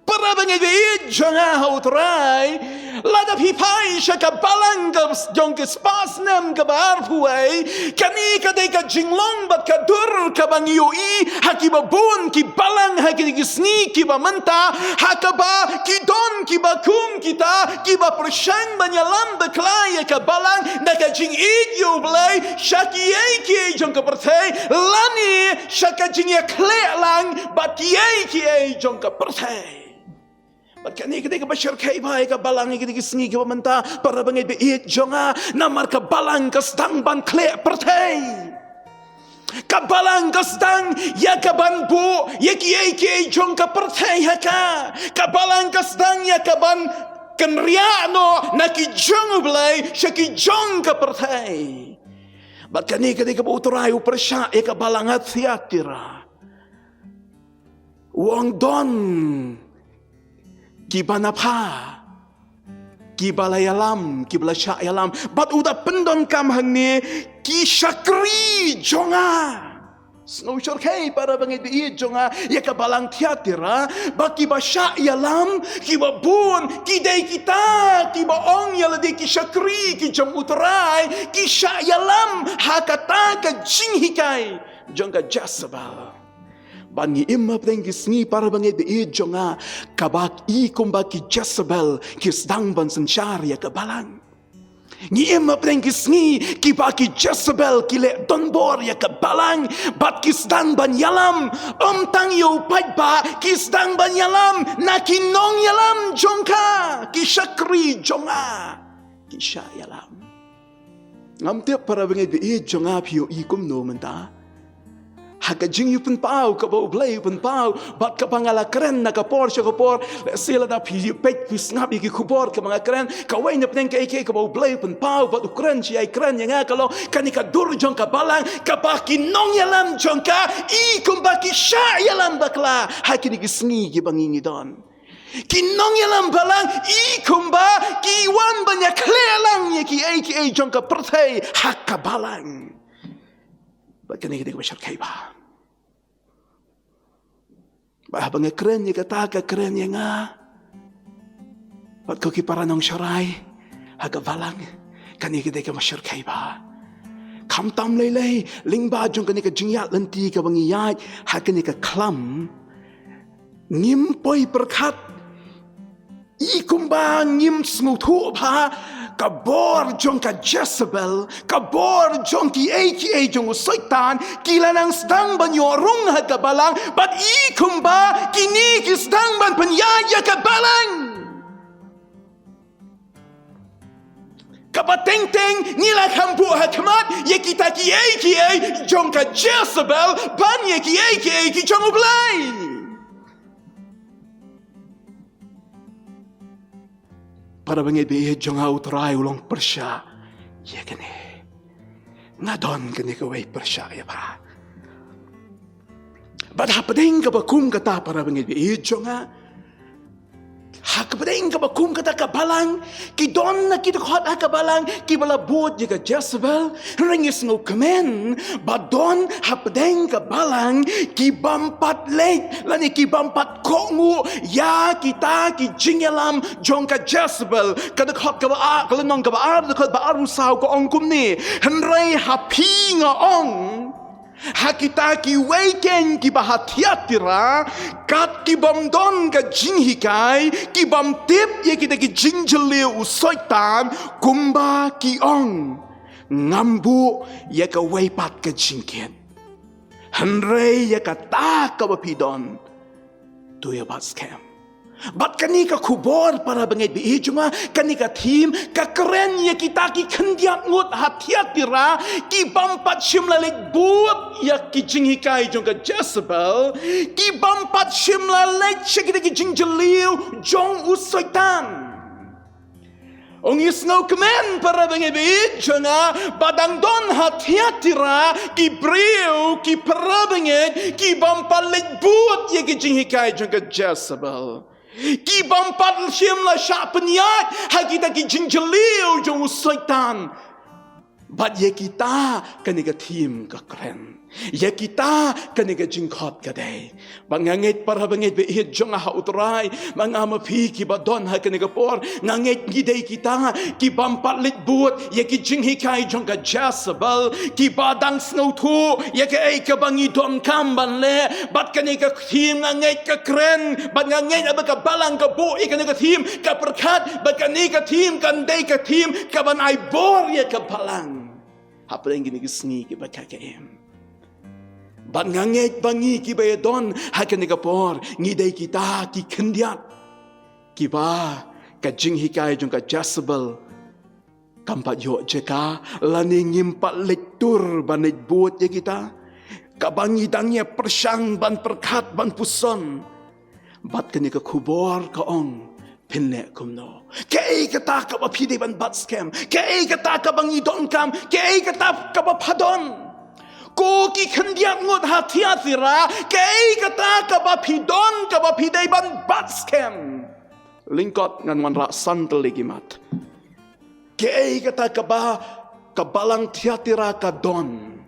para bangai jonga hautrai lada pipai syaka balang ka jong ke spas nem ka barpuai kani ka dei ka jinglong bat ka dur ka bang yui haki babun ki balang haki ki sni ki ba menta hakaba ki don ki ba kum kita ki ba persang banyalam beklaya ka balang na ka jing yu blai syaki ki jong ka pertai lani syaka jing ya kle lang bat ki jong ka pertai kani kita bashar kai bai ka balang kita sni ka menta para bangai be jonga namar ka balang ka stang ban kle pertai ka balang ka stang ya ka ban bu ya ki jong ka pertai ha ka balang ka stang ya ka ban kenriano na ki jong blai syaki jong ka pertai kani kita uturai upersya ka balang Tiatira wong don kibanapa kibalayalam kiblasyayalam bat udah pendon kam hangni ki syakri jonga snow syarkai para bangit bi jonga ya ka balang Tiatira baki basyayalam kibabun kidai kita kibaong ya ladi ki syakri ki jong uterai ki syayalam hakata ka jinghikai jonga Jezebel bangi imma prengi sni para bangit be jonga kabak kumba ki Jezebel ki sedang ban sensyar ya kebalang ni imma prengi sni ki baki Jezebel ki le donbor ya kebalang bat ki sedang ban yalam tang yo pai ba ki sedang ban yalam na ki nong yalam jongka ki syakri jonga ki sya yalam ngam tiap para bangit be jonga pio kum no menta haka jing yu pun pau ka bau blai pun pau bat ka pangala keren na ka por sila da pi pek pi snap ki kubor ka mga keren ka wai na pnen ka ka bau blai pun pau bat ukren si ai keren yang kalau kani ka dur jong ka balang ka pa ki nong yalam jong ka kum ba ki sya yalam bakla hakini ki sngi ki bangingi don kinong yalam balang kum ba ki wan banyak lelang ya ki jong ka pertai hakka balang bakani kita bashar kaiba bah bangai keren ya kata ka keren ya nga bat ko ki para nong syarai haga balang kani kita ka bashar kaiba kam tam lei ling ba jong kani ka jingyat lenti ka bangi yai hakani ka klam ngim poi perkat ikum ba ngim smu thu ba kabor jong ka Jezebel, kabor jong ki jong Satan, kila nang sedang banyorong hagabalang, but ikumba kini ki sedang ban penyaya kabalang. Kapateng-teng nila kampu hakamat, ye kita ki jong ka Jezebel, ban ye ki jong ublay. Para bangit biya jong utray ulong Persya, ya kani. Ngadon kani kaway Persya ya para. Badhapadeng kabakum kata para bangit biya jong hakapadeng kabakum kata kabalang, kidon na kitukot hakabalang, kibalabot yaga Jezebel, ringis ng kamen, badon hapadeng kabalang, kibampat late, lani kibampat kongu, ya kita kijingalam jong ka Jezebel, kadakot kabaa, kalanong kabaa, kadakot baarusaw ko ong kumni, henry hapi nga ong, hakita ki weken ki bahatiatira kat ki bamdon ka jinghikay ki bamtip ye kita ki jingjeli usoitan kumba ki ong ngambu ye ka weipat ka jingkit henre ye ka ta ka bapidon tu ya bat scam. Bat kani ka kubor para bangit bi cuma kani ka team ka keren ya kita ki kendiat ngut hatiat tira ki bampat shimlalit buat ya ki jinghikai jong ka Jezebel ki bampat shimlalit kita ki jingjeliu jong usaitan. Ong isno kemen para bangit bi jonga badang don hatiat tira ki breu ki para bangit ki bampat lit buat ya ki jinghikai jong ka Jezebel. Ki bampat shimla syak penyat hakita ki jingjeliu jong Satan. Bat ye kita kaniga tim ka keren. Ye kita kaniga jingkot kadai. Bangangit para bangit be ihit jong ha utray, mangama pi ki badon ha kaniga por, ngangit gidai kita ki bampat lit buat ye ki jinghikai jong ka Jezebel, ki badang snow tu ye ka ai ka bangi dom kamban le, bat kaniga tim ngangit ka keren, bat ngangit aba ka balang ka bo kaniga tim ka perkat, bat kaniga tim kandai ka tim ka ban ai bor ye ka balang. Apa yang gini kesni ki bakakaim. Bat ngangit bangi ki bayadon hakan negapor ngidai kita ki kendiat. Ki ba ka jinghikai jong ka Jezebel. Kampat yo jeka lani ngimpat lektur banit buat ya kita. Ka bangi dangnya persang ban perkat ban puson. Bat kani ka kubor ka ong. Pinnek kumno. Kei kata ka ba pide ban bat scam. Kei kata ka bang idon kam. Kei kata ka ba padon. Ko ki kendiat ngut hatiatira. Kei kata ka ba pidon ka ba pide ban bat scam. Lingkot ngan wan rak santel ligimat. Kei kata ka ba kabalang tiatira ka don.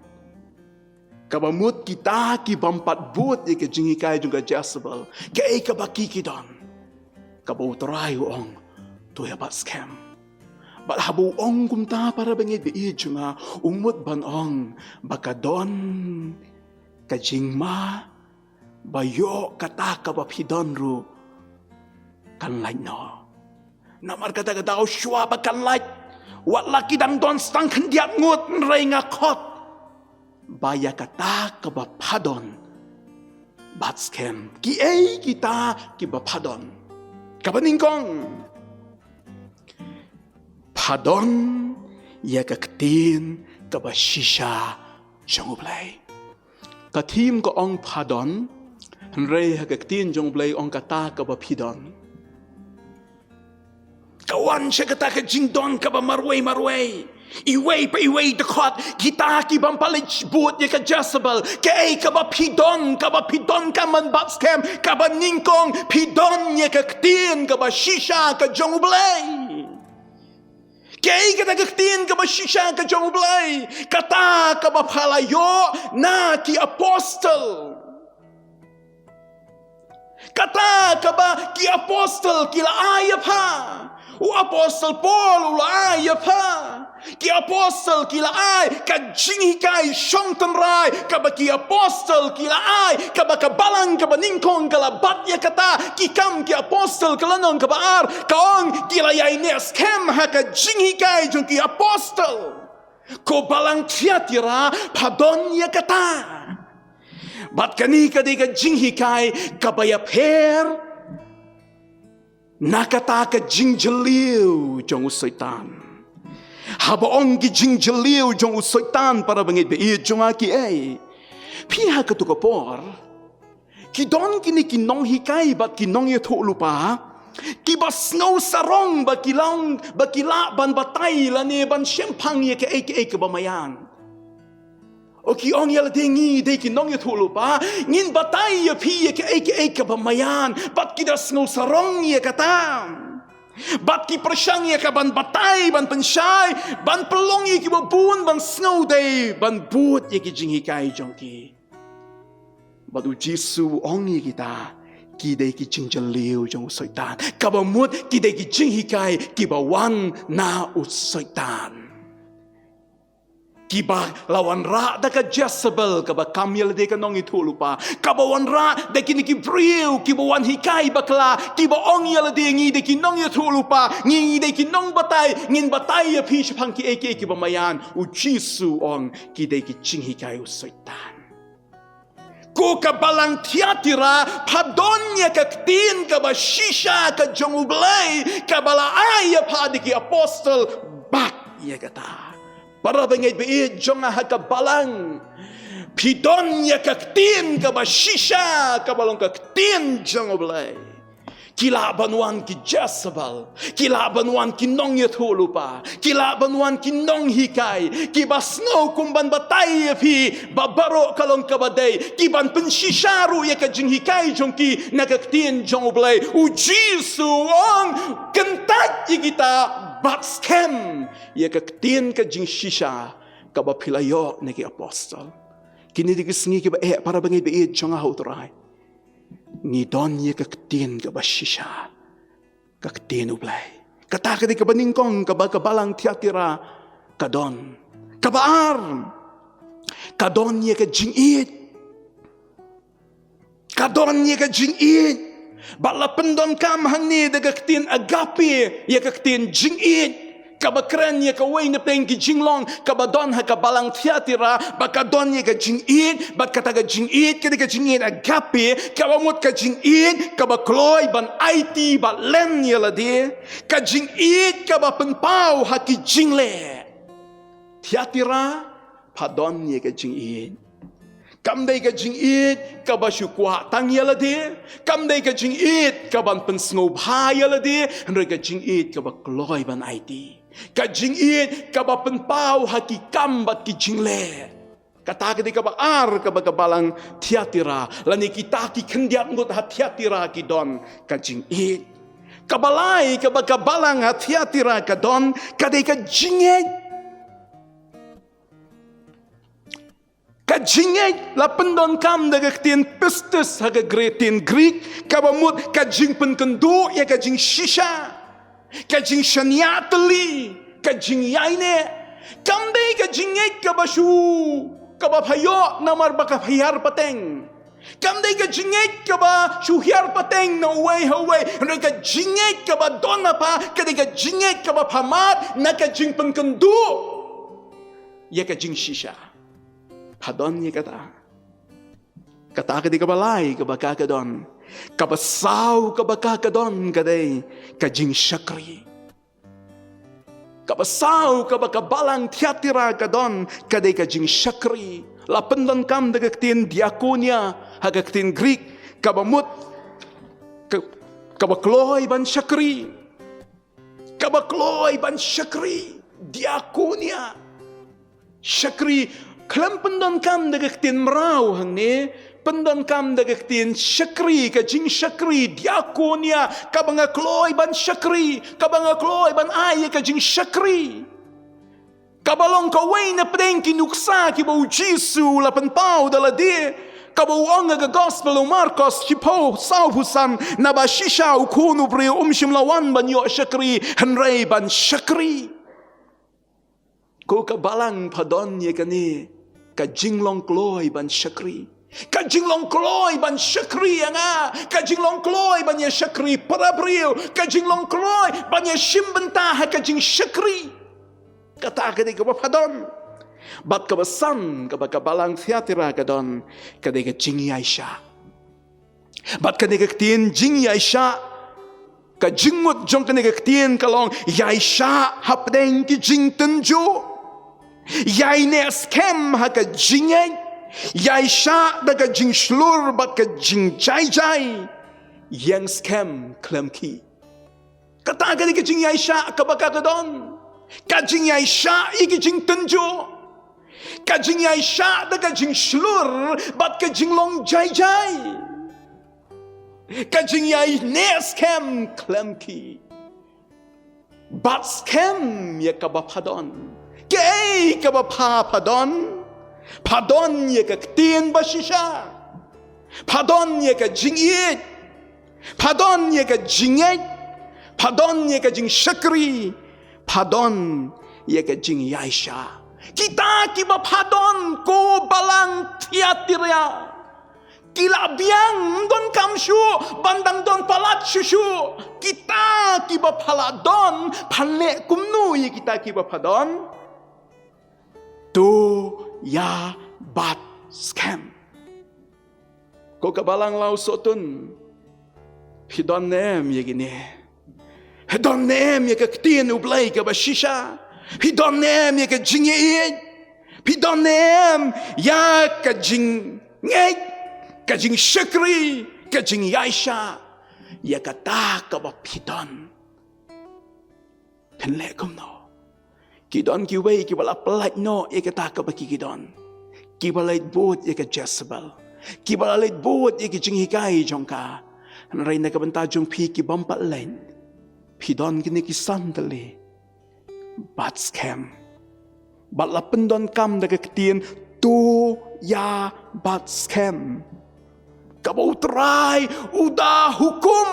Kabamut kita ki bampat buat ye ke jingikai juga Jezebel. Kei ka ba kikidon. Kabau terai ong tu ya bat scam. Bat habu ong kumta para bangit bi junga umut ban ong bakadon kajingma bayo kata ka bapidon ru kan lain no. Namar kata kata shwa bakan lain wat laki dang don stang kendiat ngut nrei ngakot baya kata ka bapadon bat scam ki kita ki bapadon. Kapaningkong padon ya kaktin kabashisha jongublay. Katim ko ong padon henrei kaktin jongublay ong kata kabapidon. Kawan siya kata ka jingdon kaba marway. Iway pa iway dekot kita ki bampalit buat ya ka Jezebel kay kaba pidon ka man bat scam kaba ningkong pidon ya ka ktin kaba shisha ka jongublay kay kata ktin kaba shisha ka jongublay kata kaba palayo na ki apostle Kata kaba ki apostol kila ayap ha. O apostol Paul ula ayap ha. Ki apostol kila ay ka jinghikai syong tenrai kaba ki apostol kila ay kaba kabalang kaba ningkong kala batya kata ki kam ki apostol kala nong kaba ar kaong kila yai nes kem ha ka jinghikai jong ki apostol ko balang tiatira padon ya kata bat kani kadi ka jinghikai kabaya per nakata ka jingjeliu jong usaitan habaong ki jingjeliu jong usaitan para bangit be i jong aki ai piha ka tu kapor ki don kini ki nong hikai bat ki nong ye tho lupa ki bas ngau sarong ba kilang ba kila ban batai la ne ban shempang ye ke ke bamayan o ki ong yala dengi de ki nong ye tho lupa ngin batai ye pi ye ke bamayan bat ki das ngau sarong ye katam bat ki persang ye ka ban batai ban pensyai ban pelong ye ki babun ban snow day ban but ye ki jinghi kai jongki bat u jisu ong ye kita ki dei ki jingjaliu jong soitan ka ba mut ki dei ki jinghi kai ki ba wan na u soitan ki ba lawan ra da ka Jezebel ka ba kamyal de ka nong itu lupa ka ba wan ra de ki ni ki briu ki ba wan hikai bakla ki ba ong yal de ngi de ki nong itu lupa ngi de ki nong batai ngin batai ya pi shpang ki ki ba mayan u jisu ong ki de ki jing hikai u soitan ko ka balang tiatira padonya ka tin ka ba shisha ka jong ublay ka bala ay pa de ki apostol bak ya kata para bangay biid jong ka balang pidon ya kaktin ka ba shisha ka balong kaktin jong oblay kilabanwan ki Jezebel kilabanwan ki nong yatulupa kilabanwan ki nong hikay ki basno kumban batay pi babaro kalong kabaday ki ban penshisharu ya ka jing hikay jong ki nakaktin jong oblay u Jisu ong kentat kita batskem ya kaktin ka jing shisha ka ba pilayo na ki apostol kini di kisngi ki ba para bangay biid jong ahutray ni don ye kaktin ka ba shisha kaktin ublay kata ka di ka ba ningkong ka ba kabalang tiatira kadon kabaar kadon ye ka jing it kadon ye ka jing it bala pendon kam hangni de kaktin agapi ye kaktin jing it kaba kren ye ka way na peng ki jinglong kaba don ha kabalang tiatira baka don ye ka jing it baka taga jing it ka jing it agapi kaba mut ka jing it kaba kloy ban IT ba len ye la de ka jing it kaba penpau ha ki jingle tiatira padon ye ka jing it kam day ka jing it ka ba shukwa tang yala de kam day ka jing it ka ban pensngob ha yala de andre ka jing it ka ba kloy ban IT ka jing it ka ba penpau hakikam bat ki jingle kata ka di ka ba ar ka ba kabalang tiatira lani kita ki kendiat ngut ha tiatira ki don ka jing it kabalai ka ba kabalang ha tiatira ka don ka day ka jing it kajingay la pendon kam daga tin pistis haga gretin Greek kabamut kajing penkendu ya kajing shisha kajing shanyatli kajing yaine kamde kajingay kabashu kabapayo namar baka hayar pateng kamde kajingay kaba shuhyar pateng na way haway na kajingay kaba dona pa kade kajingay kaba pamat na kajing penkendu ya kajing shisha padon ye kata ka di kabalay kabaka ka don kabasaw kabaka ka don kaday kajing syakri kabasaw kabaka balang tiatira ka don kaday kajing syakri lapendon kam dagaktin diakonia hagaktin Greek kabamut kabakloy ban syakri diakonia syakri Kelam pendon kam dagaktin meraw hang ni, pendon kam dagaktin syakri, kajing syakri, diakonia, kabanga kloy ban syakri, kabanga kloy ban ay kajing syakri. Kabalong kaway na pedeng kinuksa ki bau Jisu lapan pau dala dia, Kabawang nga gospel o Marcos Chipo Sao Pusan Nabashisha Ukunu Bri Shimlawan Banyo Shakri Henry Ban Shakri Ko kabalang padon ye kani ka jinglong kloy ban Shakri ka jinglong kloy ban Shakri nga ka jinglong kloy ban ye Shakri parabril ka jinglong kloy ban ye shimbenta ha ka jing Shakri kata kani ka padon bat ka basan ka kabalang theatera ka don ka de ka jing Aisha bat ka de ka tin jing Aisha ka jingut jong ka de ka tin kalong Aisha hapdeng ki jing tenjo yai ne scam ha ka jing Aisha da ka jing slur bat ka jing jai yang scam klem ki kata ka de ka jing Aisha ka baka ka don ka jing Aisha iki jing tenjo Kajing Aisha da kajing slur bat kajing long jai kajing yai ne scam klemki bat scam ye kabapadon ke kabapadon padon ye kaktin bashisha padon ye kajing it padon ye kajing padon ye kajing Shakri padon ye kajing Aisha kita kiba padon ko balang tiatiria kila biang don kamshu bandang don palat shushu kita kiba paladon palle kumnu ye kita kiba padon to ya bat scam ko kabalang lau sotun hidon nem ye gini hidon nem ye kaktin ublay ka bashisha Hidonem ya ka jing Hidonem ya ka jing ka jing Shakri ka jing Aisha ya ka ta ka ba hidon henle kom no kidon ki wei ki bala pelait no ya ka ta ka ba kidon ki bala bot ya ka Jezebel ki bala bot ya ka jing hikai jongka rai na ka banta jong pi ki bampa len hidon ki ni ki sandali bat scam bat lapendon kam daga ketien tu ya bat scam kabau try udah hukum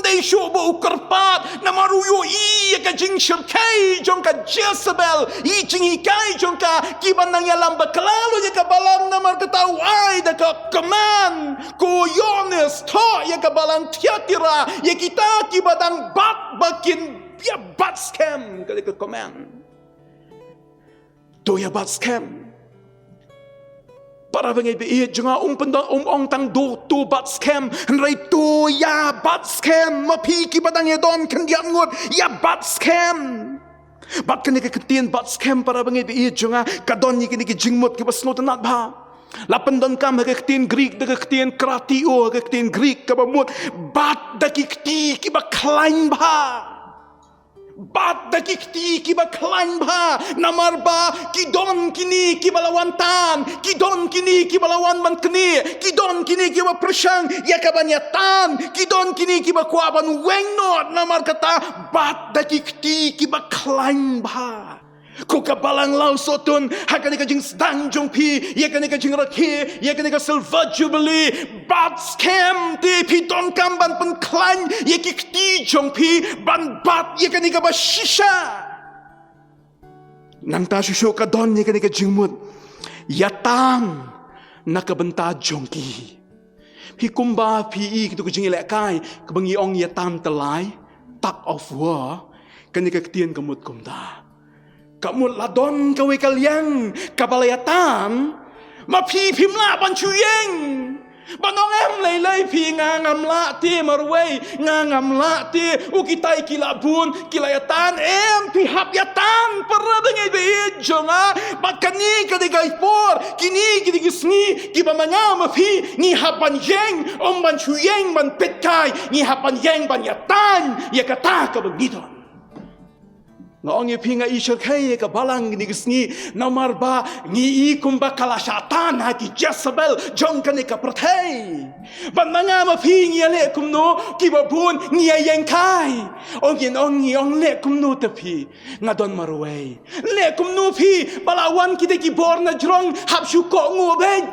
dei syobo ukarpat namaruyo i ka jing shirkai jongka Jezebel i jing ikai jongka kiban nang yalam baklalo ya ka balang namar ketawai da ka keman ko Yones to ya ka balang tiatira ya kita kibadang bat bakin ya bat scam kali ke komen to ya bat scam para bengai be junga pendang ong tang do to bat scam rai to ya bat scam mapi ki badang ya don kendian ngot ya bat scam bat kene ke ketien bat scam para bengai be junga kadon ni kini ki jingmot ki basno tanat ba lapan don kam ke ketien Greek de ketien kratio ke ketien Greek ka bamut bat da ki ki ba klain ba bat dakik ti kiba klain ba namar ba kidon kini kibalawan tan kidon kini kibalawan man kini kidon kini kiba persang ya kabanya tan kidon kini kiba kuaban wengnot namar kata bat dakik ti kiba klain ba ko kabalang lau sotun hakani ka jing stang jong pi ya kani ka jing rakhi ya kani ka silver jubilee bat scam ti pi don kamban pen klan ya ki ti jong pi ban bat ya kani ka ba shisha nang ta shusho ka don ya kani ka jing mut ya tam nakabenta jong ki pi kumba pi i ki tu ka jing le kai ka bangi ong ya tam talai tak of war kani ka tien kamut kumda kamu ladon kawe kaliang kabalayatan mapi pimla panchuyeng banong em lay pi ngam la ti marway ngam la ti ukitai kilabun kilayatan em pi habyatan para dengan be jonga bakani kadigai por kini kidigisni kibamanga mapi ni hapan yeng om panchuyeng man petkai ni hapan yeng banyatan ya kata ka begitu ngong ye pinga isher kai ka balang ni gisni namar ba ni i kumba kala syatan hati Jezebel jong kan ka pertai ban manga ma ping ye le kumno ki babun ni yang kai ong le kumno tapi ngadon marway le kumno pi balawan kita ki borna jrong hapshu ko ngobet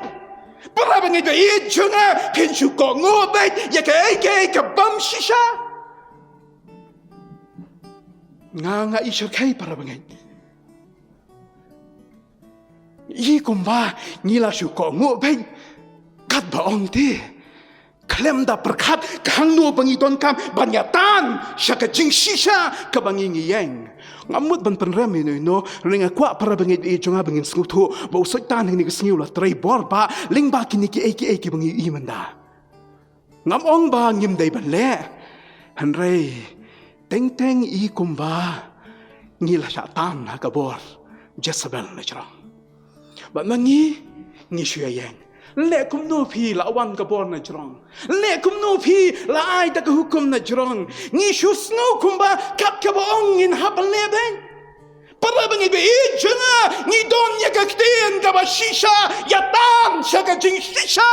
para bangai be i junga pinchu ko ngobe ya ke bam shisha nga isha kai para bangai i kumba ngila shu ko ngobe kat ba ong ti klem da perkat kang no bangi don kam banyatan shaka jing shisha ka bangi ngiyeng ngamut ban penram no ringa kwa para bangi i junga bangin skutu ba usoi tan ni ngisngiu la trai bor ba ling ba kini ki eki bangi i manda ngam ong ba ngim dai ban le han rei teng i kumba ngila sha tan ha ka bor Jezebel na chra ba mangi ngi shuyeng le kum no phi la wan ka bor na jrong le kum no phi la ai ta ka hukum na jrong ni shu snow kumba kap ka bong in hapan le ben para bangi be ijanga ni don ya ka kten ka ba shisha ya tam sha ka jing shisha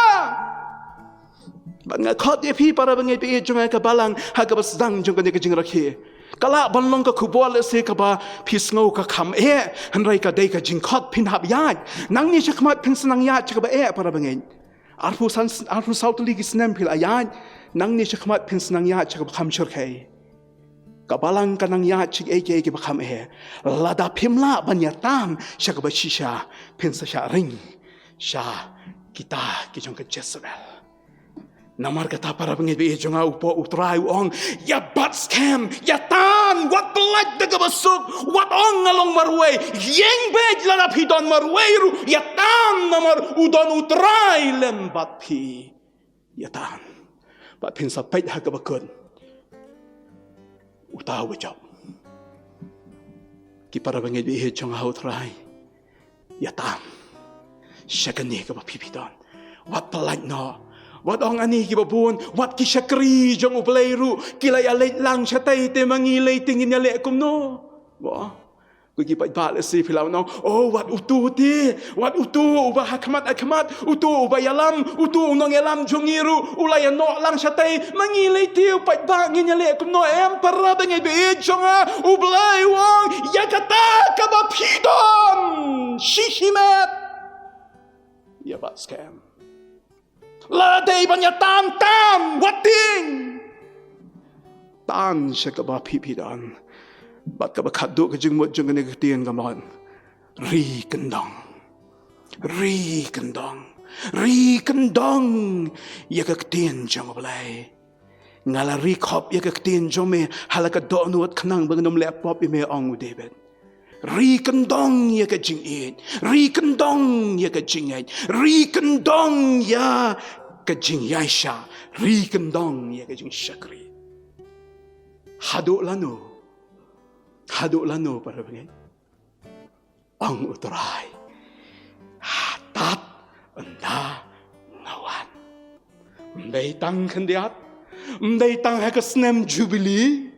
banga khot ye phi para bangi be ijanga ka balang ha ka bas dang jong ka ne ka jing rakhi kala banlong ka khubol se ka ba phis ngau ka kham han rai ka dei ka jing khot phin hab ya nang ni chakmat phin sanang ya chaka ba para bangen arfu sautli ki snem phil aya nang ni chakmat phin sanang ya chaka ba kham chur khai ka balang ka nang ya chik ki ba kham lada phimla banya tam chaka ba shisha phin sa sha ring sha kita ki jong ka Jezebel namar kata para bangai be jonga upo utrai ong ya bat scam ya tan what blood daga basuk what ong along marway yeng bej la pidon marway ru ya tan namar udon utrai lem bat pi ya tan bat pin sa pej ha ka bakun utaw job ki para bangai be jonga utrai ya tan shakani ka ba pipidon what blood no wat ong ani ki babun wat ki shakri jong upleiru kilay alay lang shatay te mangilay tingin yale kum no wa ku ki pai ba le si philaw no oh wat utu ti wat utu uba hakmat utu uba yalam utu nong yalam jongiru ulay no lang shatay mangilay ti pai ba ngin yale kum no em para bangai be jonga ublay wang yakata ka ba pidon shishimat ya ba scam la day banya tam wating tan siya ka ba pipidan bat ka ba khaddo ka jing mo jing ne tien ka mon ri kendong ya ka tien jang blai ngala ri khop ya ka tien jome halaka do nuat khnang bang nom laptop me ong David ri kendong ya ka jing it ri kendong ya ka jing it ri kendong ya ka jing yaisha ri kendong ya ka jing shakri hado lano para bangai ang utray hatat anda ngawan mday tang kandiat mday tang hakasnem jubilee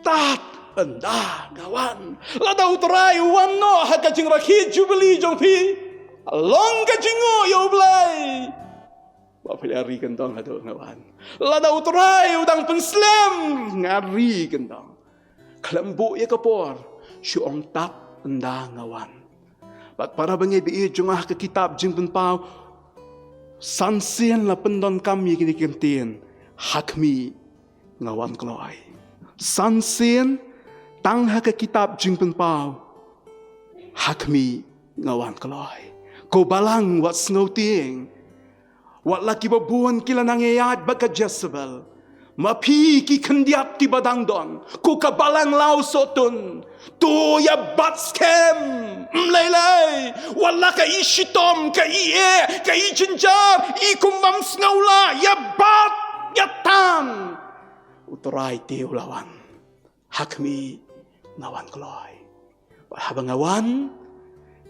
tat anda ngawan lada utray wano hakajing rakhi jubilee jong pi along ka jingo yo blay Wapilari kentong hado ngawan. Lada utray udang penslem ngari kentong. Kelembu ya kapor syuong tap enda ngawan. Bat para bangai bi jungah ke kitab jing penpau sansian la pendon kami kini kentien hakmi ngawan kloai. Sansian tang ha ke kitab jing penpau hakmi ngawan kloai. Ko balang wat snouting wat laki babuan kila nangayat baka Jezebel. Mapi ki kendiap ti badang don. Ku kabalang lau sotun. Tu ya bat scam. Mlaylay. Wala ka ishitom, ka iye, ka ijinjar, ikumbam snawla. Ya bat, ya tam. Uturay ti ulawan. Hakmi ngawan kloy. Habang ngawan,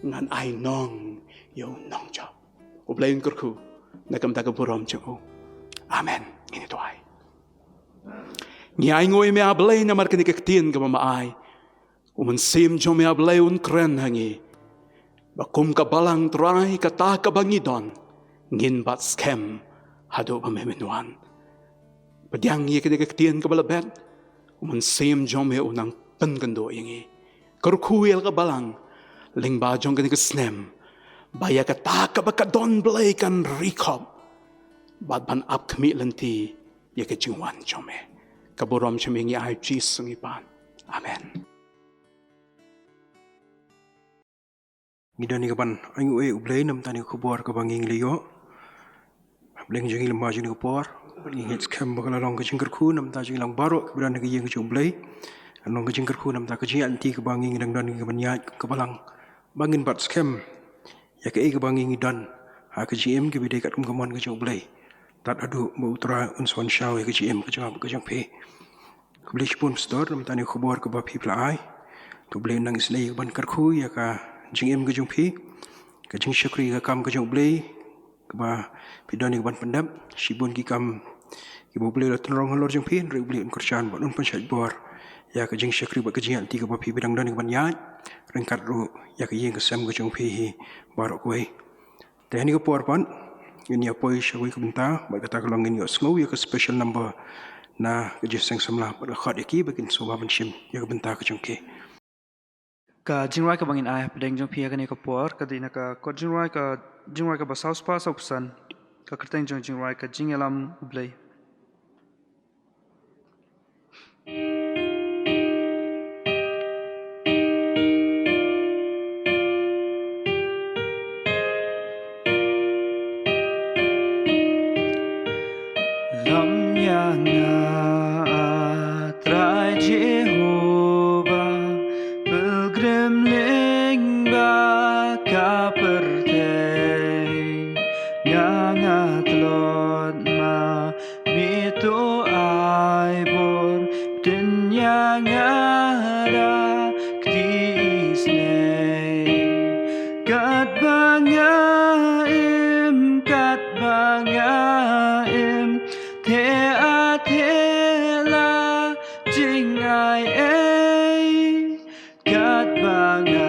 ngan ay nong yung nong job. Ublayin kurku. Nakamtagam purom chungu. Amen. Ini tuay. Ngiyay ngoy me ablay na markanikaktin ka mamaay. Umansim jo me ablay un kren hangi. Bakum ka balang tray kata ka bangidon. Ngin bat scam. Hado pa memenuan. Padyang iya kanikaktin ka balabet. Umansim jo me unang pangkando yangi. Karukuyel ka balang. Lingbajong kanikasnem. baya kata ka baka don blay kan rikop bad ban ap kami lenti ya ke jingwan chome kaborom chome ngi ai Jesus ngipan amen. Ngidani kapan aingu ublay nam tani kubor kabanging liyo bleng jingi lemba jingi kubor bagi hits kem bakal long ke jingkerku nam ta jingi lang barok keberan ke yang ke ublay long ke jingkerku nam ta ke jingi anti kabanging dang dan ke banyat kebalang bangin bat skem ya ke kabanging dan ha ke GM ke bidai kat kumkaman ke ublay tat adu mau tra unson shaw ke GM ke jang pe kublay pun store nam tani kubor ke ba people ai tu blay nang islay ban karku ya ka jing ke jung pi ke jing syakri ke kam ke jung blay ke ba pidani ke ban pendap sibun ki kam ki bo blay la tenrong halor jung pi re blay un kurchan ban un panchat bor ya ke jing syakri ba ke jing anti ke ba pi bidang dan ke ban yat rengkat ru ya ke yeng ke sam ke jung pi hi barok koi tehni ke por pan ini apa syakwi ke benta ba kata kalong ini slow ya ke special number na ke jing sang samla ba khat iki bakin soba ban shim ya ke benta ke jung ke ka jingrai ka bangin ai pedeng jong pia kani ka por ka dina ka ko jingrai ka ba south pa opsan ka kerteng jong jingrai ka jingelam ublay lam ya nga atrai Jehovah Gremling baka pertei ngangatlot ma mito ai bor denya ngara ktisne kat bangaim te atela jingai kat bangaim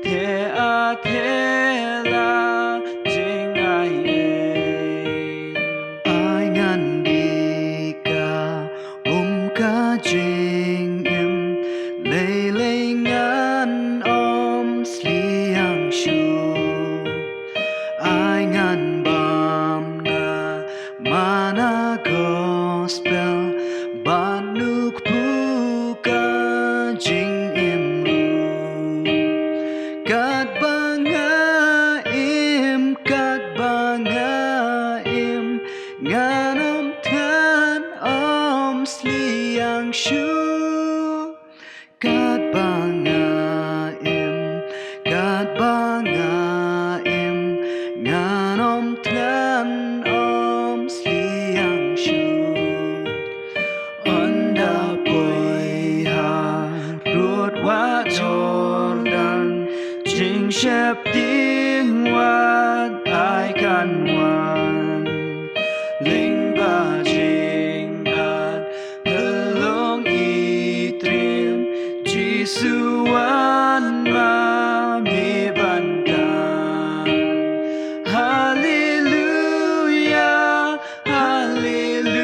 te atela jingai ai ngandika ka jingim leilengan sliang shu ai ngan bam na mana gospel banuk buka jing imru kat bangaim nganom tan sliang shu kat bangaim nganom tan sliang shu Onda boy harut wa Jordan jing shep ding wat ai kan wan ling ba jing at helong itrim Jisuan ma mi bandan Hallelujah Hallelujah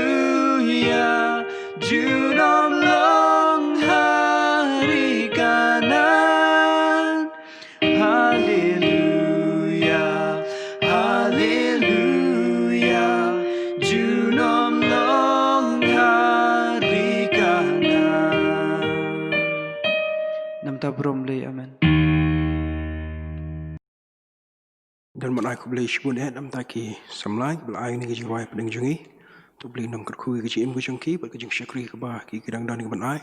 Junom long hari kanan Hallelujah Hallelujah Junom long hari kanan Nam tabrom lay amen dan mana aku boleh sebut nam taki samlai belai ni ke jirai pedeng jungi tu boleh nang kerku ke jim ke jungki buat ke jing syakri ke bah ki kidang dan ke banai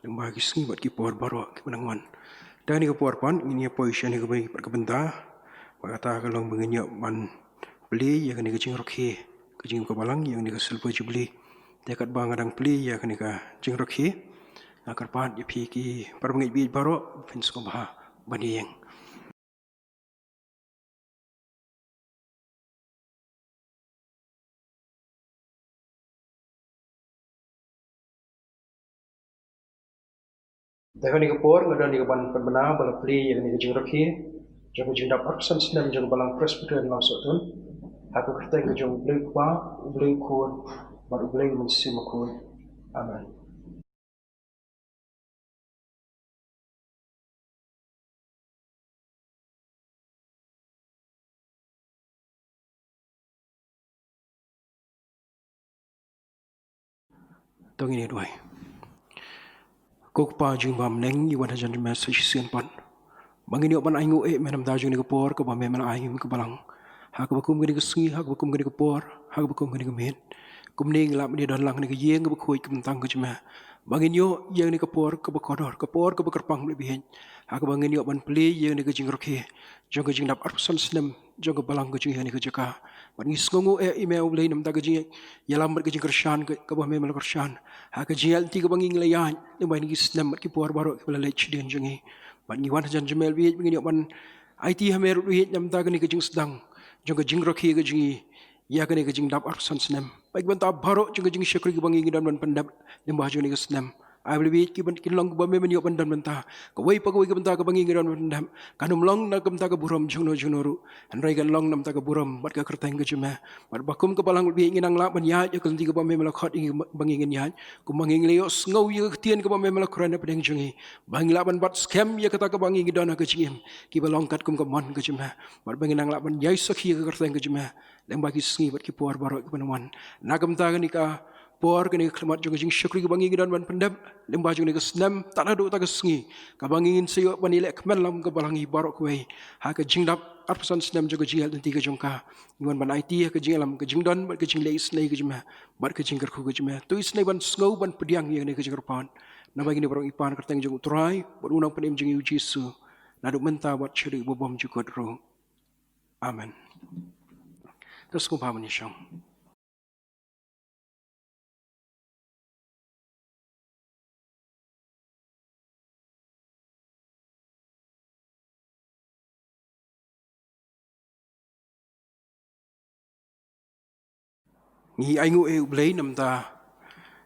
dan bah ki sengi buat ki por baro ke benangan dan ni ke por pan ini apa isya ni ke bagi ke benta kata kalau mengenyak man beli ya ke jing rokhi ke jing ke balang yang ni ke selpa jubli dekat bang adang beli ya ke jing rokhi akar pat ya pi ki parbangi bi baro fins ko bah bani yang Dahulu ni kapor, ngadan ni kapan benar bala pli yang ni kejung rakhi, jang kejung dapat persen senam jang balang presbyterian langsung tun. Aku kata kejung beli kuah, beli kun, baru beli mesti makun. Amen. ตัวนี้ด้วยกุกปาจึงบำเน็งอยู่วันทันจะมาสิเสียนปันบางทีบันไองูแม่น้ำตาจึงนี่ก็ปอร์ก็บ่แม่มันไอมันก็บลังหากบักคุมกันนี่ก็สีหากบักคุมกันนี่ก็ปอร์หากบักคุมกันนี่ก็เม็ดกุมเน่งละมันนี่ดอนหลังนี่ก็เยี่ยงก็บักคุยกุมตังก็จะมาบางทีเยี่ยงนี่ก็ปอร์ก็บักขอดอร์ก็ปอร์ก็บักกระปังเลยบิเห็นหากบางทีบันเพลียเยี่ยงนี่ก็จึงรักเฮจงก็จึงดับอัศสันสนมจงก็บลังก็จึงเห็นนี่ก็จะกาบัดนี้สงงูอีเมลเลยน้ำตาก็จึงยาลามบัดก็จึงกระชานก็บ่แม่มันกระชานหากจึงยัลตีก็บางทีเลยยันนี่บัดนี้สนมบัดกี่ปอร์บารุก็เลยเฉลี่ยจึงนี้บัดนี้วันทันจะเมลวิบางทีบันไอทีฮาเมรุวิน้ำตาก็นี่ก็จึงสดังจงก็จึงรักเฮก็จึงยาก็นี่ก็จึงดับอัศสันสนมไปบันตาบารุจงก็จึงเชครีก็บางทีdanบันปันดับนี่บัดจึงนี่ก็สนมI believe kita long ba memang yuk bandam banta, kawai pagawai ke banta ke bangi ngiran bandam, kanum long nak banta ke buram jono, andai kan long nam ta ke buram, bat ke kerteng ke cuma, bat bakum ke palang lebih ingin angla banyak, ya kalau tiga ba memang lakot ingin bangi ingin ku bangi ingin ngau ya ketian ke ba memang lakoran apa yang jungi, bangi laban bat scam ya kata ke bangi ingin dana ke cingim, kita long kat kum ke man ke cuma, bat bangi angla ban yai sakhi ke kerteng ke cuma, lem bagi sengi bat ki puar barok ke penemuan, nak banta ke nikah. Por kini kelamat juga jing syukri kebangi dan ban pendap lembah juga ni kesenam tak ada tak kesengi kebangi sayuk banilek kemen lam kebalangi barok kuai hak jing dap arpasan senam juga jing dan tiga jongka iwan ban IT ke jing lam ke jing don ban ke jing lei snai ke jema ban ke jing kerku ke jema tu snai ban sngau ban pediang yang ni ke jing kerpan na bagi ni barang ipan kerteng jing utrai berunang penem jing Yesus naduk menta buat ceri bobom juga ro amen terus ko paham ni syang ni aingu ublei namta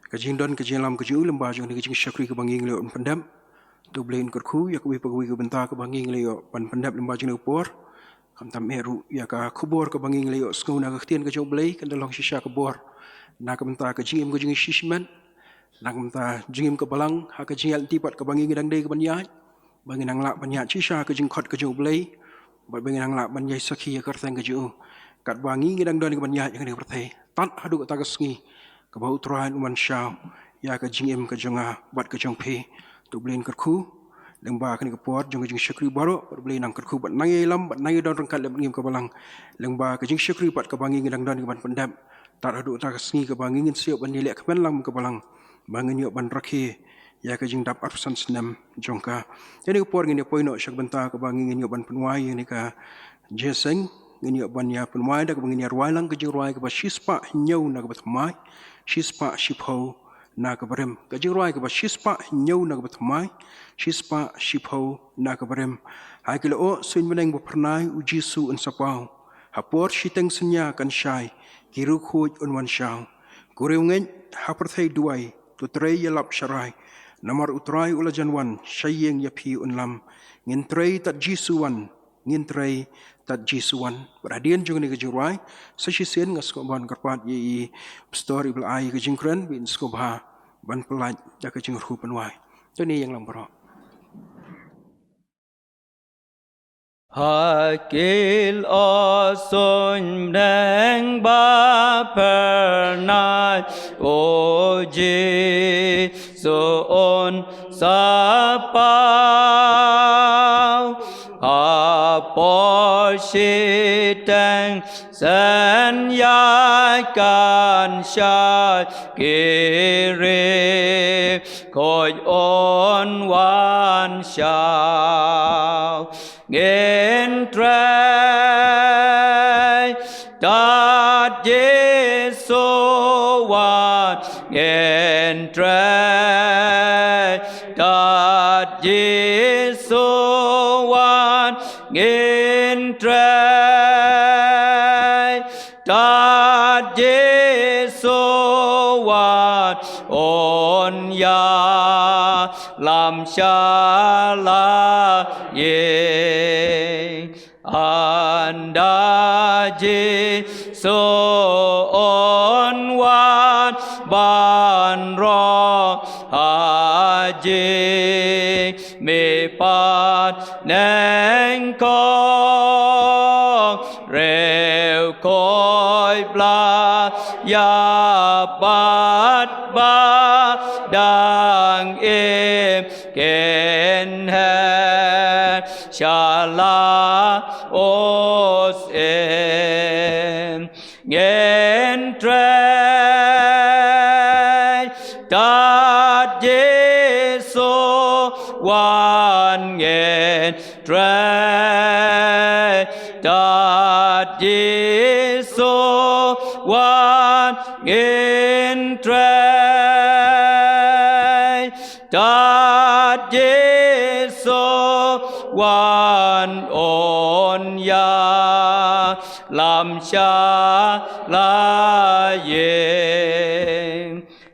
kajing don kajing lam kajing lembah jong ni kajing syakri ke banging leo pendam tu blein kerku ya kuwi pagwi ke benta ke banging leo pan pendam lembah jong por kam tam meru ya ka kubor ke banging leo skuna ke tien ke jong blei kan dalong shisha ke bor na ke benta ke jingim ke jing shishman na ke benta jingim ke balang ha ke jing tipat ke banging dang dei ke banyat bangin ang la banyat shisha ke jing khot ke jong blei bangin ang la banyai sakhi ke kerteng ke jong kat bangi ngidang don ke banyat yang ni pertai tan hadu ta kesngi ke bau turahan uman syau ya ke jingim ke jonga bat ke jongpe tu blein kerku lengba ke ni ke pot jong jing syakri baro blein nang kerku bat nangai lam bat nangai don rengkat le ngim ke balang lengba ke jing syakri bat ke bangi ngidang don ke ban pendam tak hadu ta kesngi ke bangi ngin siap ban nilek ke ban lam ke balang bangin yo ban rakhe ya ke jing dap arsan senam jongka jadi ke por ngini poino syak benta ke bangi ngin yo ban penwai ni ka jeseng ngini ban ya penwai dak ngini arwai lang ke jingruai ke bashispa nyau na ke batmai shispa shipho na ke barem ke jingruai ke bashispa nyau na ke batmai shispa shipho na ke barem hai ke lo suin meneng bo pernai uji su un sapau hapor shiteng senya kan shai kiru khuj un wan shau kureu ngen haperthai duai tu trei yalap sharai namar utrai ula janwan shayeng yapi un lam ngin trei tat jisuan ngin trei tat jisuan beradian juga ni kejurai sesisian ngaskoban kerpat ye story belai ke jingkran bin skobha ban pelaj da ke jingru penwai tu ni yang lambro Hakil osun neng ba pernai oji soon sapau apor shiteng sen yai kan shai kiri koi on wan shao ngin trai dat Jesu wan ngin trai dat Jesu wan ngin trai dat Jesu wan on ya lam shala ye anda Jesu on wan ban ro haji me pat neng kong reu koi bla ya bat ba đang im kiến hết cha la os em nghiên trái ta Giêsu hoàn nghiên trái ta Giêsu hoàn nghiên trái ta Giêsu hoàn ôn ya làm cha la ye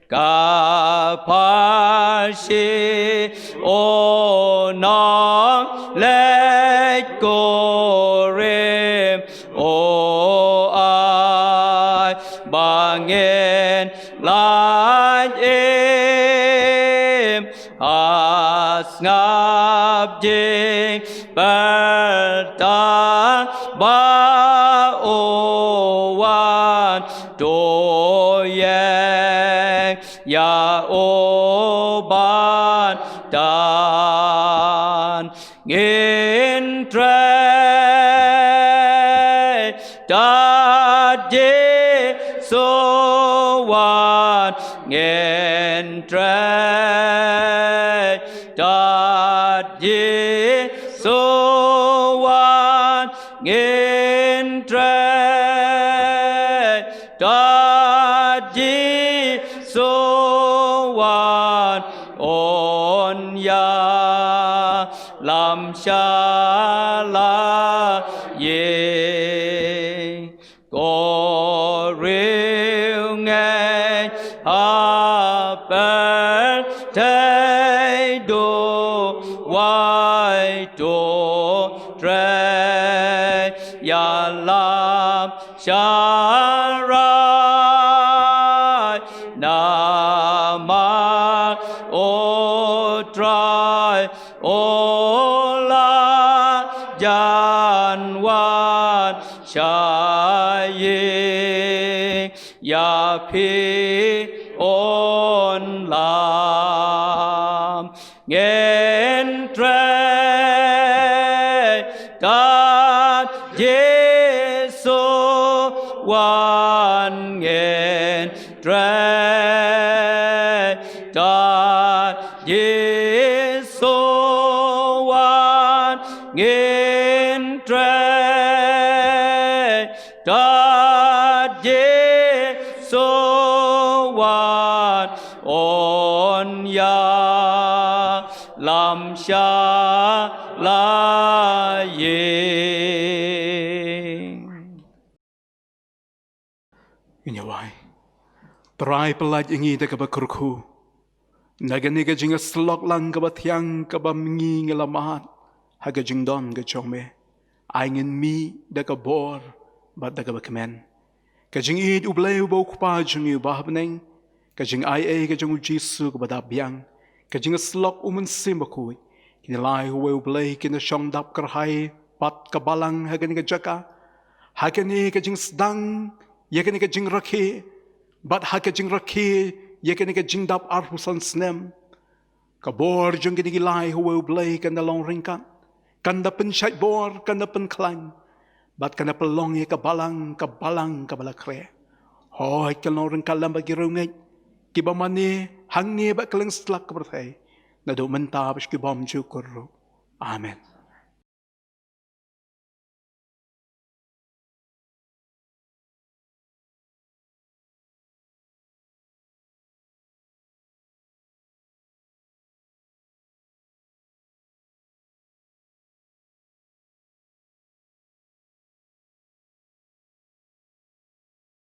cả phá sĩ ô nong lệ cô rem ô ai bà nghe lại em as ngap jing bertang ba ô wan do yang ya ô ban dan nghiên trái ta Giêsu hoàn nghiên trái ta Giêsu hoàn nghiên trái ta Giêsu hoàn ôn ya làm cha la ye có riêu nghe ha bên thế đồ quay đồ tre ya làm cha ra na ma ô trai ô la gian wan cha ye ya phi ôn làm nghiên trái ta Giêsu hoàn nghiên trái ta Giêsu hoàn nghiên trái ta Giêsu hoàn ôn ya làm cha la ye Inyawai. Try pelaj ingi de kaba kurku. Nagani ga jinga slok lang kaba tiang kaba mingi ngelamat. Haga jingdon ga chongme. Aingin mi de ka bor bat de kaba kemen. Ka jing id ublay ubo kupa jingi ubahabneng. Ka jing ai ka jing ujisu kaba dabyang. Ka jing slok umun simbakui. Kinilai huwe ublay kina shong dap karhai pat kabalang hagani ka jaka. Hagani ka jing sedang yakani ka jing rakhi bat ha ka jing rakhi yakani ka jing dap arhusan snem ka bor jung kini gilai huwe blay kan da long ringkat kan da pen shai bor kan da pen klang bat kan da pelong ye ka balang ka balakre hoi kan long ringkat lam bagi rungai ki ba mani hang ni ba klang slak ka berthai na do menta bas ki bom ju kurro amen